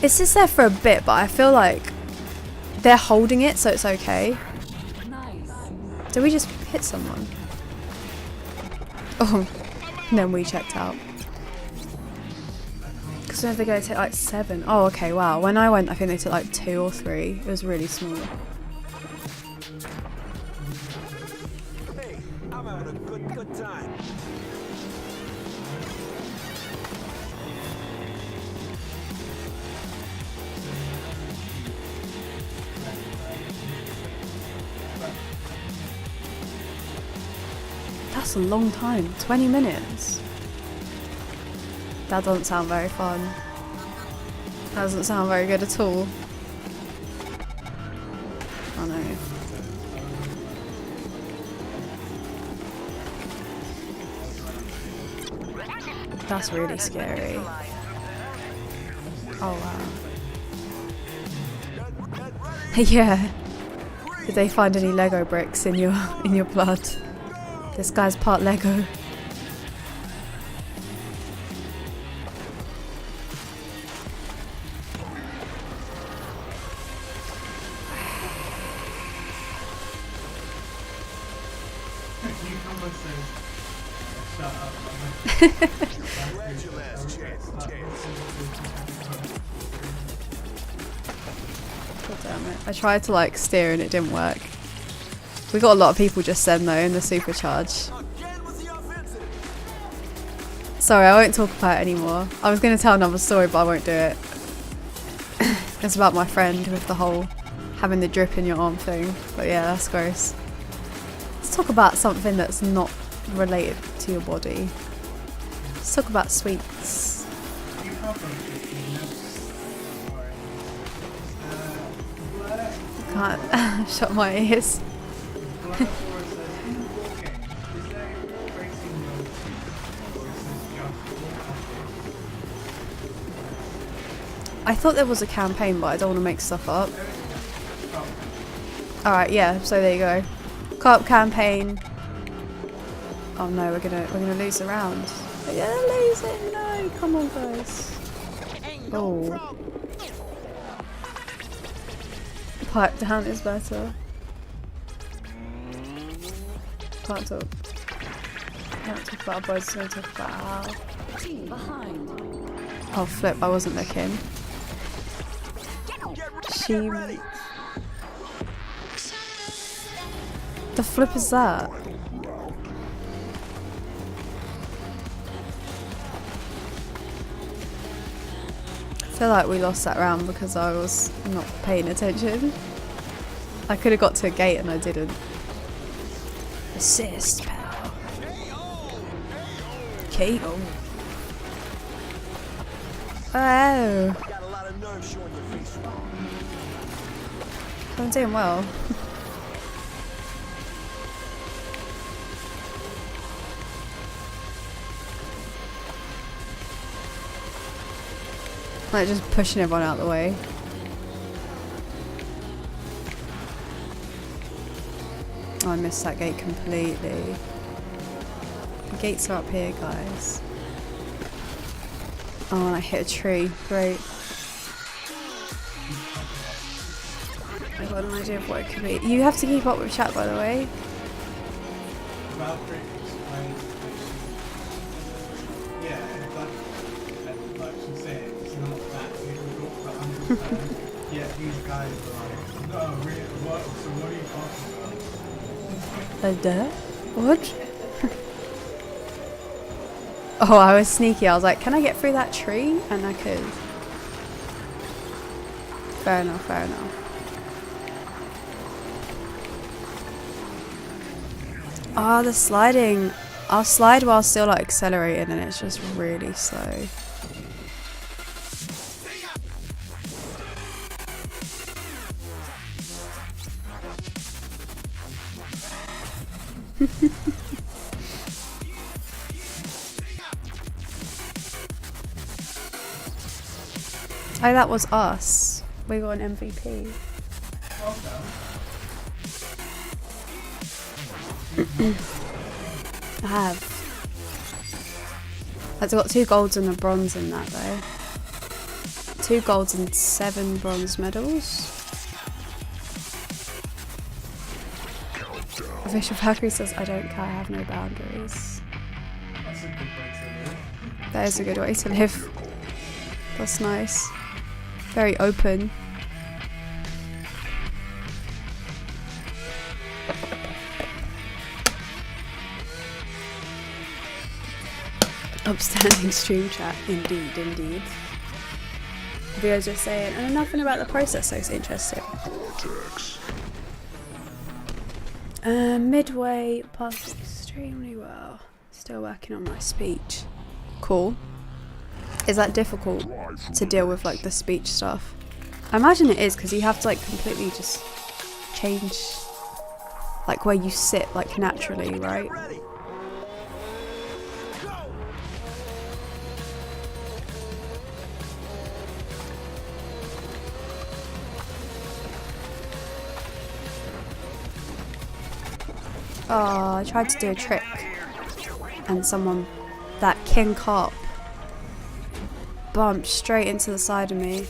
A: It's just there for a bit, but I feel like they're holding it, so it's okay. Did we just hit someone? Oh, and then we checked out. Because they're going to take like 7. Oh, okay, wow. When I went, I think they took like 2 or 3. It was really small.
D: Hey, I'm having a good time.
A: That's a long time. 20 minutes. That doesn't sound very fun. That doesn't sound very good at all. Oh no. That's really scary. Oh wow. Yeah. Did they find any Lego bricks in your blood? This guy's part Lego.
E: number says, shut up.
F: Grab your last chance.
A: God damn it. I tried to like steer and it didn't work. We got a lot of people just then though in the supercharge.
F: Again with the offensive.
A: Sorry, I won't talk about it anymore. I was going to tell another story, but I won't do it. It's about my friend with the whole having the drip in your arm thing. But yeah, that's gross. Let's talk about something that's not related to your body. Let's talk about sweets.
E: You have them.
A: Can't shut my ears. I thought there was a campaign, but I don't want to make stuff up. Alright, yeah, so there you go. Co-op campaign. Oh no, we're gonna lose the round. We're gonna lose it, no, come on guys. Oh. Pipe down is better. Can't talk. Can't talk about buzz, so talk about how. Oh flip, I wasn't looking. She. The flip is that? I feel like we lost that round because I was not paying attention. I could have got to a gate and I didn't. Assist, pal. Okay. Oh.
F: Got a lot of nerve showing your face.
A: I'm doing well. Like just pushing everyone out of the way. Oh, I missed that gate completely. The gates are up here, guys. Oh, and I hit a tree. Great. I've got an idea of what it could be. You have to keep up with chat, by the way.
E: Yeah, these guys are like, no, really, what? So what are you talking about?
A: A duh? What? Oh, I was sneaky. I was like, can I get through that tree? And I could. Fair enough, fair enough. Ah, the sliding. I'll slide while still like accelerating and it's just really slow. Oh, that was us. We got an MVP. I have. I've got 2 golds and a bronze in that though. 2 golds and 7 bronze medals. Official Valkyrie says, I don't care, I have no boundaries.
E: That's a good way to live.
A: That is a good way to live. That's nice. Very open. Upstanding stream chat, indeed, indeed. Vio's just saying, and nothing about the process looks interesting. Midway passed extremely well. Still working on my speech. Cool. Is that difficult to deal with like the speech stuff? I imagine it is because you have to like completely just change like where you sit like naturally, right? Oh, I tried to do a trick and someone, that King Carp, bumped straight into the side of me.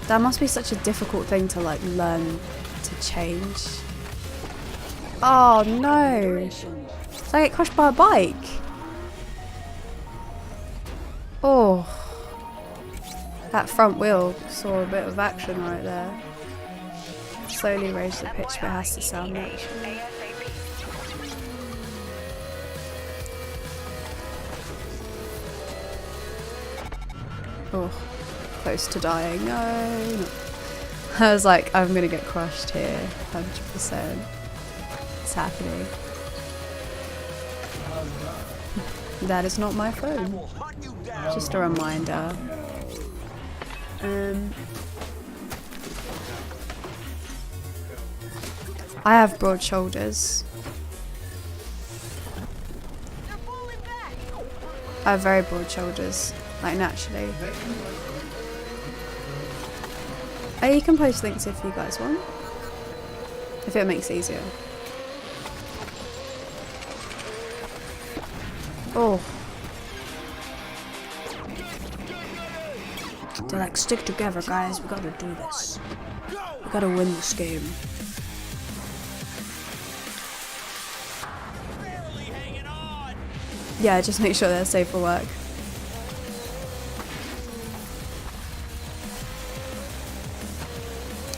A: That must be such a difficult thing to like learn to change. Oh no! Did I get crushed by a bike? Oh. That front wheel saw a bit of action right there. Slowly raise the pitch, but it has to sound natural. Oh, close to dying. No. I was like, I'm gonna get crushed here, 100%. It's happening. That is not my phone. Just a reminder. I have broad shoulders. I have very broad shoulders, like naturally. Oh, you can post links if you guys want. If it makes it easier. Oh. They're like, stick together, guys. We gotta do this. We gotta win this game. Yeah, just make sure they're safe for work.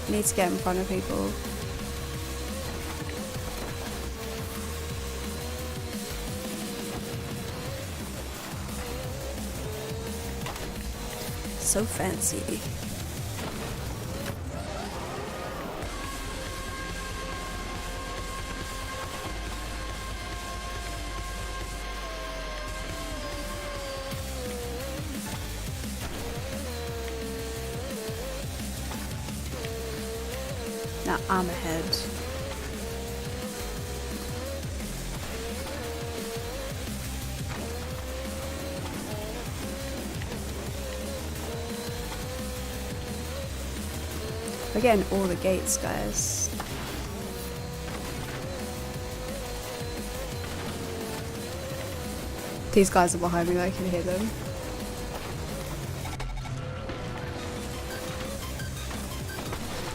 A: Need to get in front of people. So fancy. Now I'm ahead. We're getting all the gates, guys. These guys are behind me, I can hear them.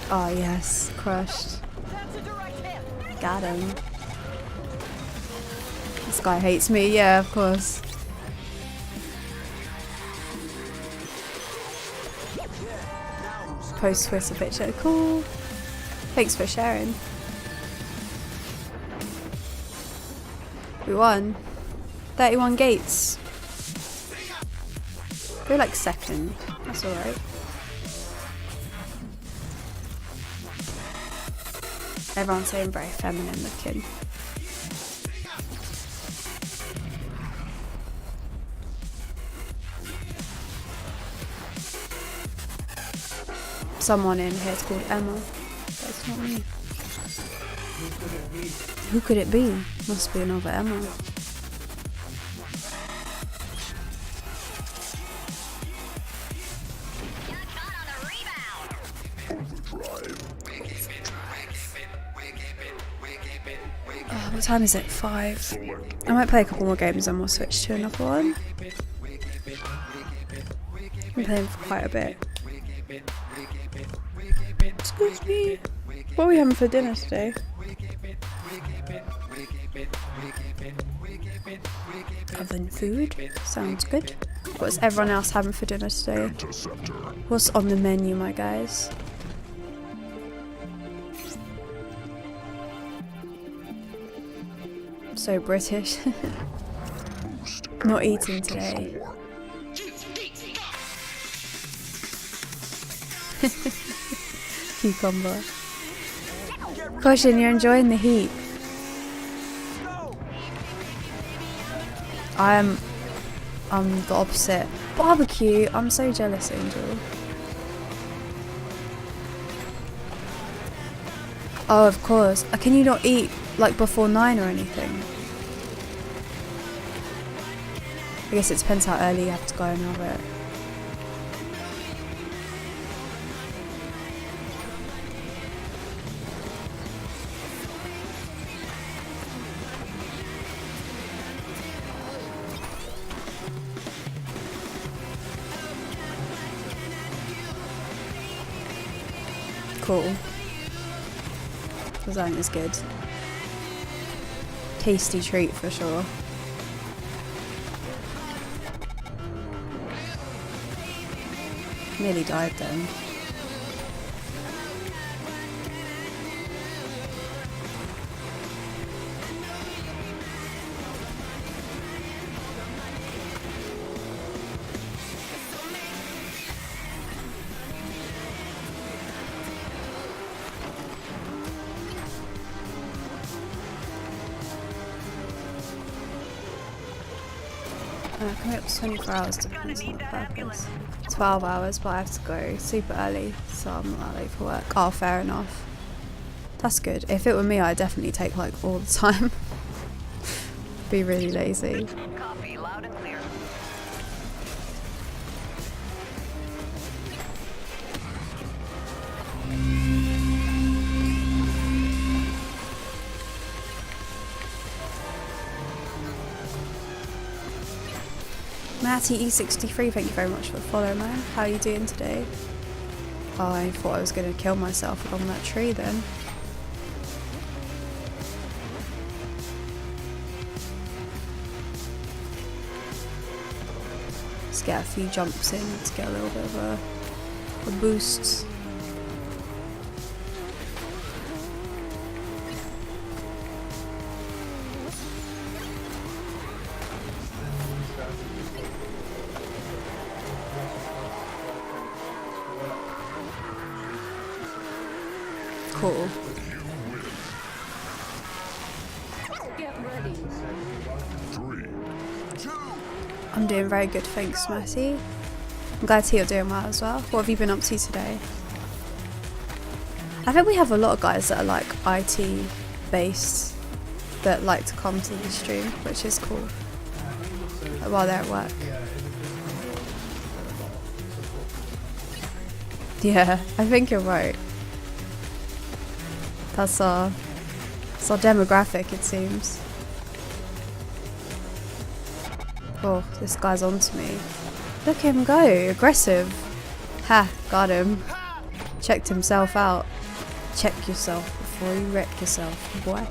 A: Oh yes, crushed. Got him. This guy hates me, yeah, of course. Post Twitter picture, cool. Thanks for sharing. We won. 31 gates. We're like second. That's alright. Everyone's saying very feminine looking. Someone in here is called Emma. That's not me. Who could it be? Must be another Emma. What time is it? 5. I might play a couple more games and we'll switch to another one. I've been playing for quite a bit. Excuse me. What are we having for dinner today? Oven food. Sounds good. What's everyone else having for dinner today? What's on the menu, my guys? So British. Not eating today. Cucumber. Caution, you're enjoying the heat. I'm the opposite. Barbecue. I'm so jealous, Angel. Oh, of course. Can you not eat like before 9 or anything? I guess it depends how early you have to go and have it. Cool. Lasagna's good. Tasty treat for sure. Nearly died then. Coming up to 24 hours depends on the purpose. 12 hours, but I have to go super early, so I'm not that late for work. Oh, fair enough. That's good. If it were me, I'd definitely take like all the time. Be really lazy.
C: Copy, loud and clear.
A: Matty E63, thank you very much for the follow, man. How are you doing today? Oh, I thought I was going to kill myself along that tree then. Let's get a few jumps in to get a little bit of a boost. Cool. I'm doing very good, thanks, Matty. I'm glad to hear you're doing well as well. What have you been up to today? I think we have a lot of guys that are like IT based that like to come to the stream, which is cool. While they're at work. Yeah, I think you're right. That's our demographic, it seems. Oh, this guy's on to me. Look at him go, aggressive. Ha, got him. Checked himself out. Check yourself before you wreck yourself, boy.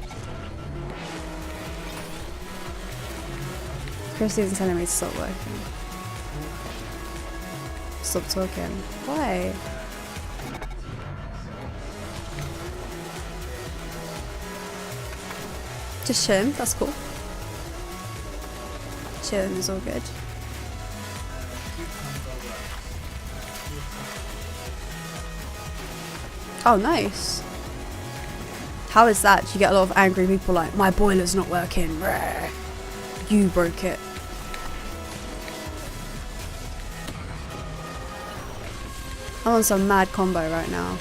A: Christine's telling me to stop working. Stop talking. Why? Just chilling, that's cool. Chilling is all good. Oh, nice. How is that? Do you get a lot of angry people like, my boiler's not working? You broke it. I'm on some mad combo right now.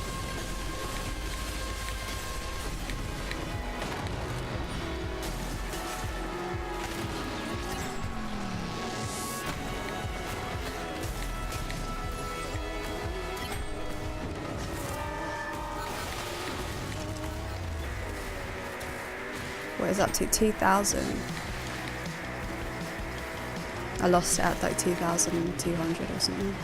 A: What is up to 2,000? I lost it at like 2,200 or something.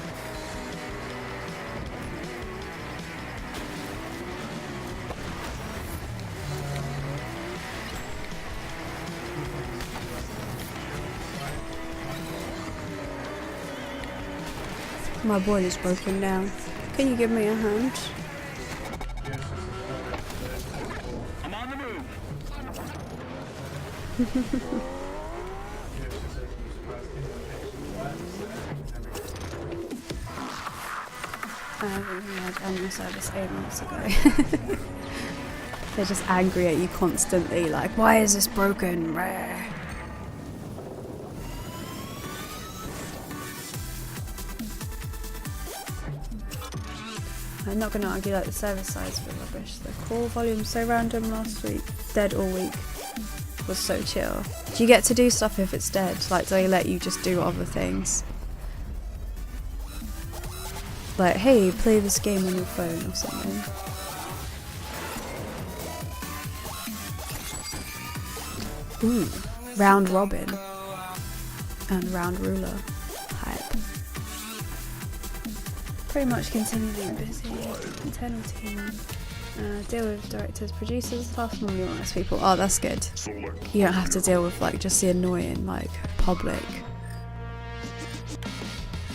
A: My boiler's broken down. Can you give me a hand?
G: I'm on the move.
A: I haven't had animal service 8 months ago. They're just angry at you constantly, like, why is this broken? Rare. I'm not going to argue like the service size were rubbish. The call volume so random last week. Dead all week. Was so chill. Do you get to do stuff if it's dead? Like, do they let you just do other things? Like, hey, play this game on your phone or something. Ooh, round robin. And round ruler. Hype. Pretty much continue being busy. Internal team. Deal with directors, producers, staff, normally honest people. Oh, that's good. You don't have to deal with like just the annoying like public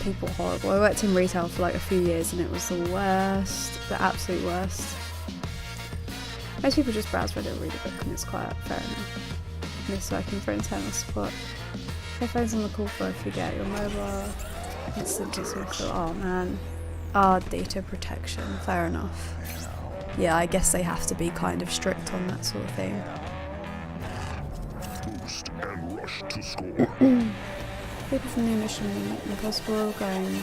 A: people. Horrible. I worked in retail for like a few years and it was the worst, the absolute worst. Most people just browse Reddit or read a book and it's quiet. Fair enough. Miss working for internal support. Headphones on the call for if you get your mobile. Instant dismissal. Oh man. Data protection. Fair enough. Yeah, I guess they have to be kind of strict on that sort of thing.
H: Boost and rush to score.
A: People from the Mission Impossible going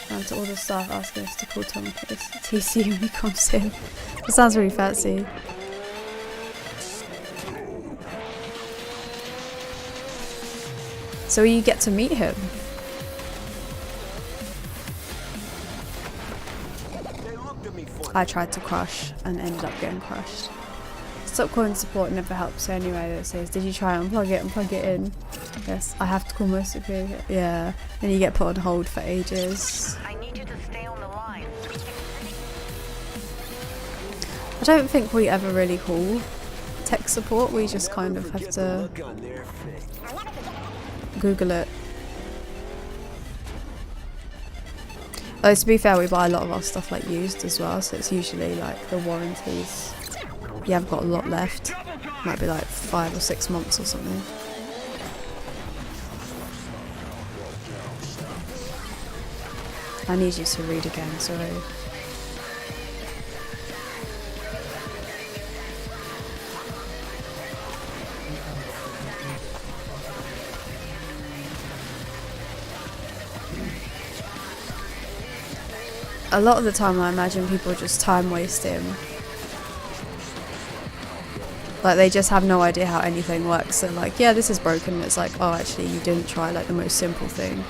A: around to all the staff asking us to call Tom for TC when he comes in. That sounds really fancy. So you get to meet him. I tried to crush and ended up getting crushed. Stop calling support never helps. So anyway, it says, did you try and unplug it and plug it in? Yes, I have to call most of you. Yeah, and you get put on hold for ages.
C: I need you to stay on the line.
A: I don't think we ever really call tech support. We just kind of have to Google it. Though to be fair, we buy a lot of our stuff like used as well, so it's usually like the warranties. You have got a lot left. Might be like 5 or 6 months or something. I need you to read again, sorry. A lot of the time I imagine people just time wasting. Like they just have no idea how anything works. So like, yeah, this is broken. It's like, oh, actually you didn't try like the most simple thing.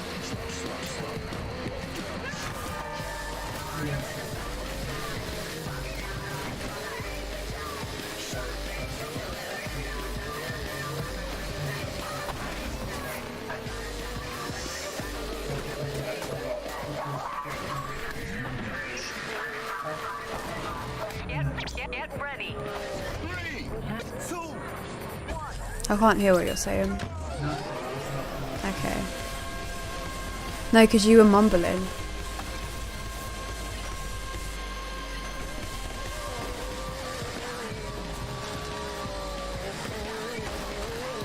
C: Get ready.
A: I can't hear what you're saying. Okay. No, because you were mumbling.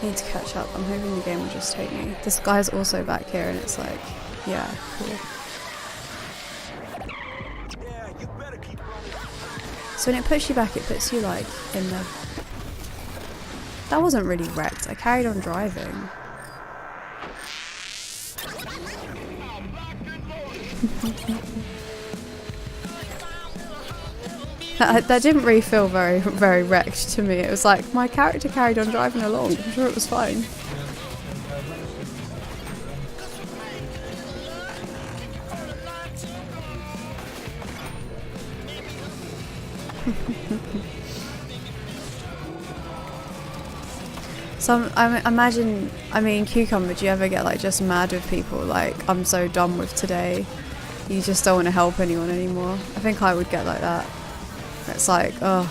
A: I need to catch up. I'm hoping the game will just take me. This guy's also back here and it's like, yeah, cool. So when it puts you back, it puts you like in the... That wasn't really wrecked. I carried on driving. That didn't really feel very, very wrecked to me. It was like my character carried on driving along. I'm sure it was fine. So I imagine, I mean, Cucumber, do you ever get like just mad with people like, I'm so done with today, you just don't want to help anyone anymore? I think I would get like that. It's like, oh,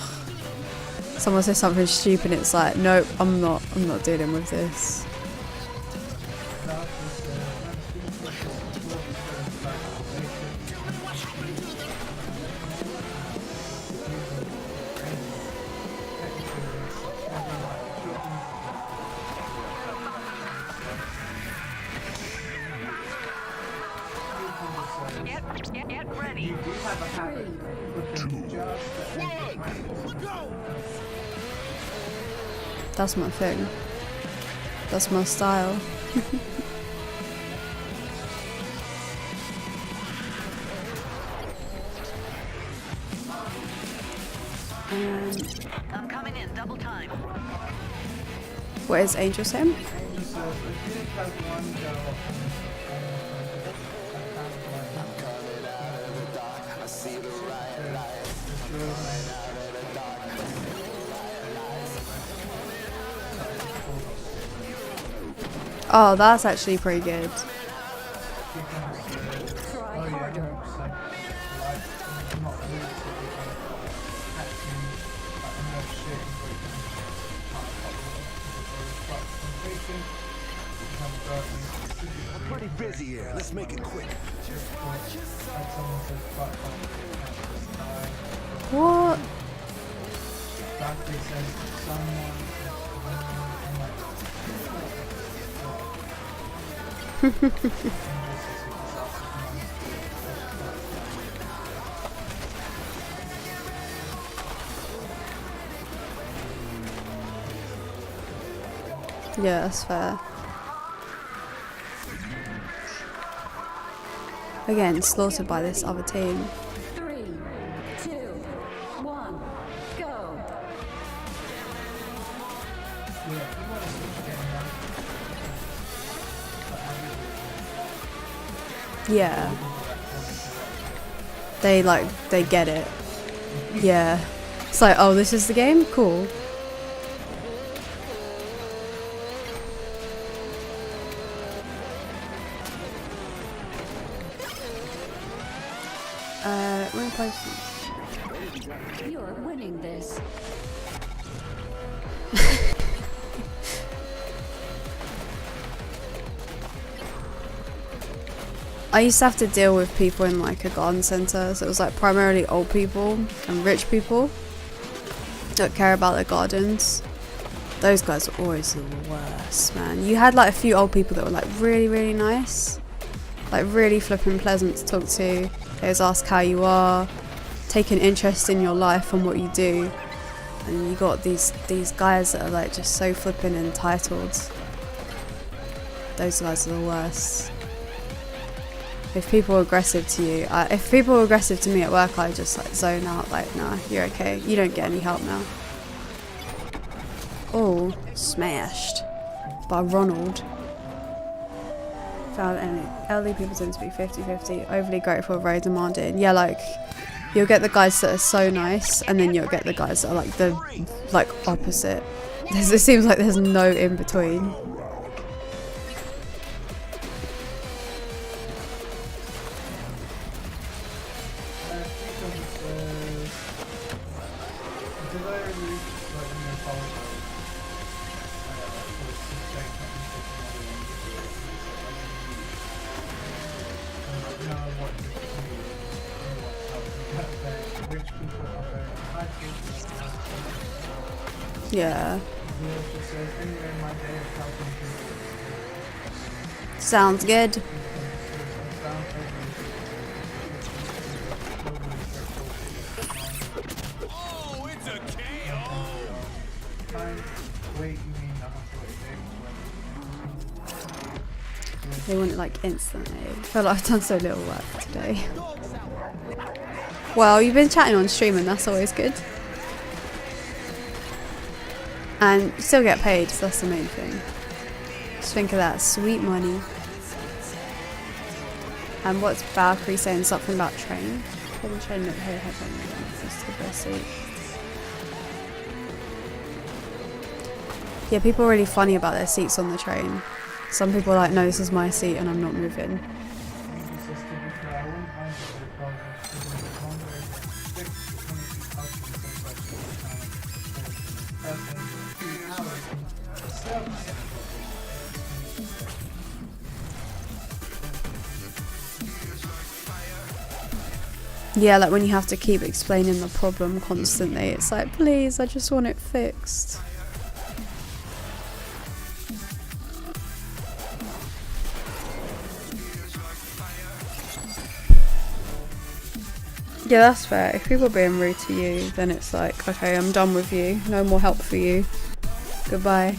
A: someone says something stupid, it's like, nope, I'm not dealing with this.
C: Get ready.
A: That's my thing. That's my style.
C: I'm coming in double time.
A: What is Angel saying? Oh, that's actually pretty good.
D: I'm pretty busy here. Let's make it quick.
A: What? Yeah, that's fair. We're getting slaughtered by this other team.
I: 3, 2, 1, go.
A: Yeah. They get it. Yeah. It's like, oh, this is the game? Cool. Win places.
I: You're winning this.
A: I used to have to deal with people in like a garden centre, so it was like primarily old people and rich people that care about their gardens. Those guys were always the worst, man. You had like a few old people that were like really nice, like really flipping pleasant to talk to. They always ask how you are, take an interest in your life and what you do. And you got these guys that are like just so flipping entitled. Those guys are the worst. If people are aggressive to you, if people are aggressive to me at work, I just like zone out, like, nah, you're okay. You don't get any help now. Oh, smashed by Ronald. Found any elderly people tend to be 50-50, overly grateful, very demanding. Yeah, like, you'll get the guys that are so nice, and then you'll get the guys that are like the opposite. It seems like there's no in between. Yeah. Sounds good.
D: Oh, it's a KO.
A: They want it like instantly. I feel like I've done so little work today. Well, you've been chatting on stream and that's always good. And you still get paid, so that's the main thing. Just think of that, sweet money. And what's Valkyrie saying? Something about train? Couldn't train at her head. Yeah, people are really funny about their seats on the train. Some people are like, no, this is my seat and I'm not moving. Yeah, like when you have to keep explaining the problem constantly, it's like, please, I just want it fixed. Yeah, that's fair. If people are being rude to you, then it's like, okay, I'm done with you. No more help for you. Goodbye.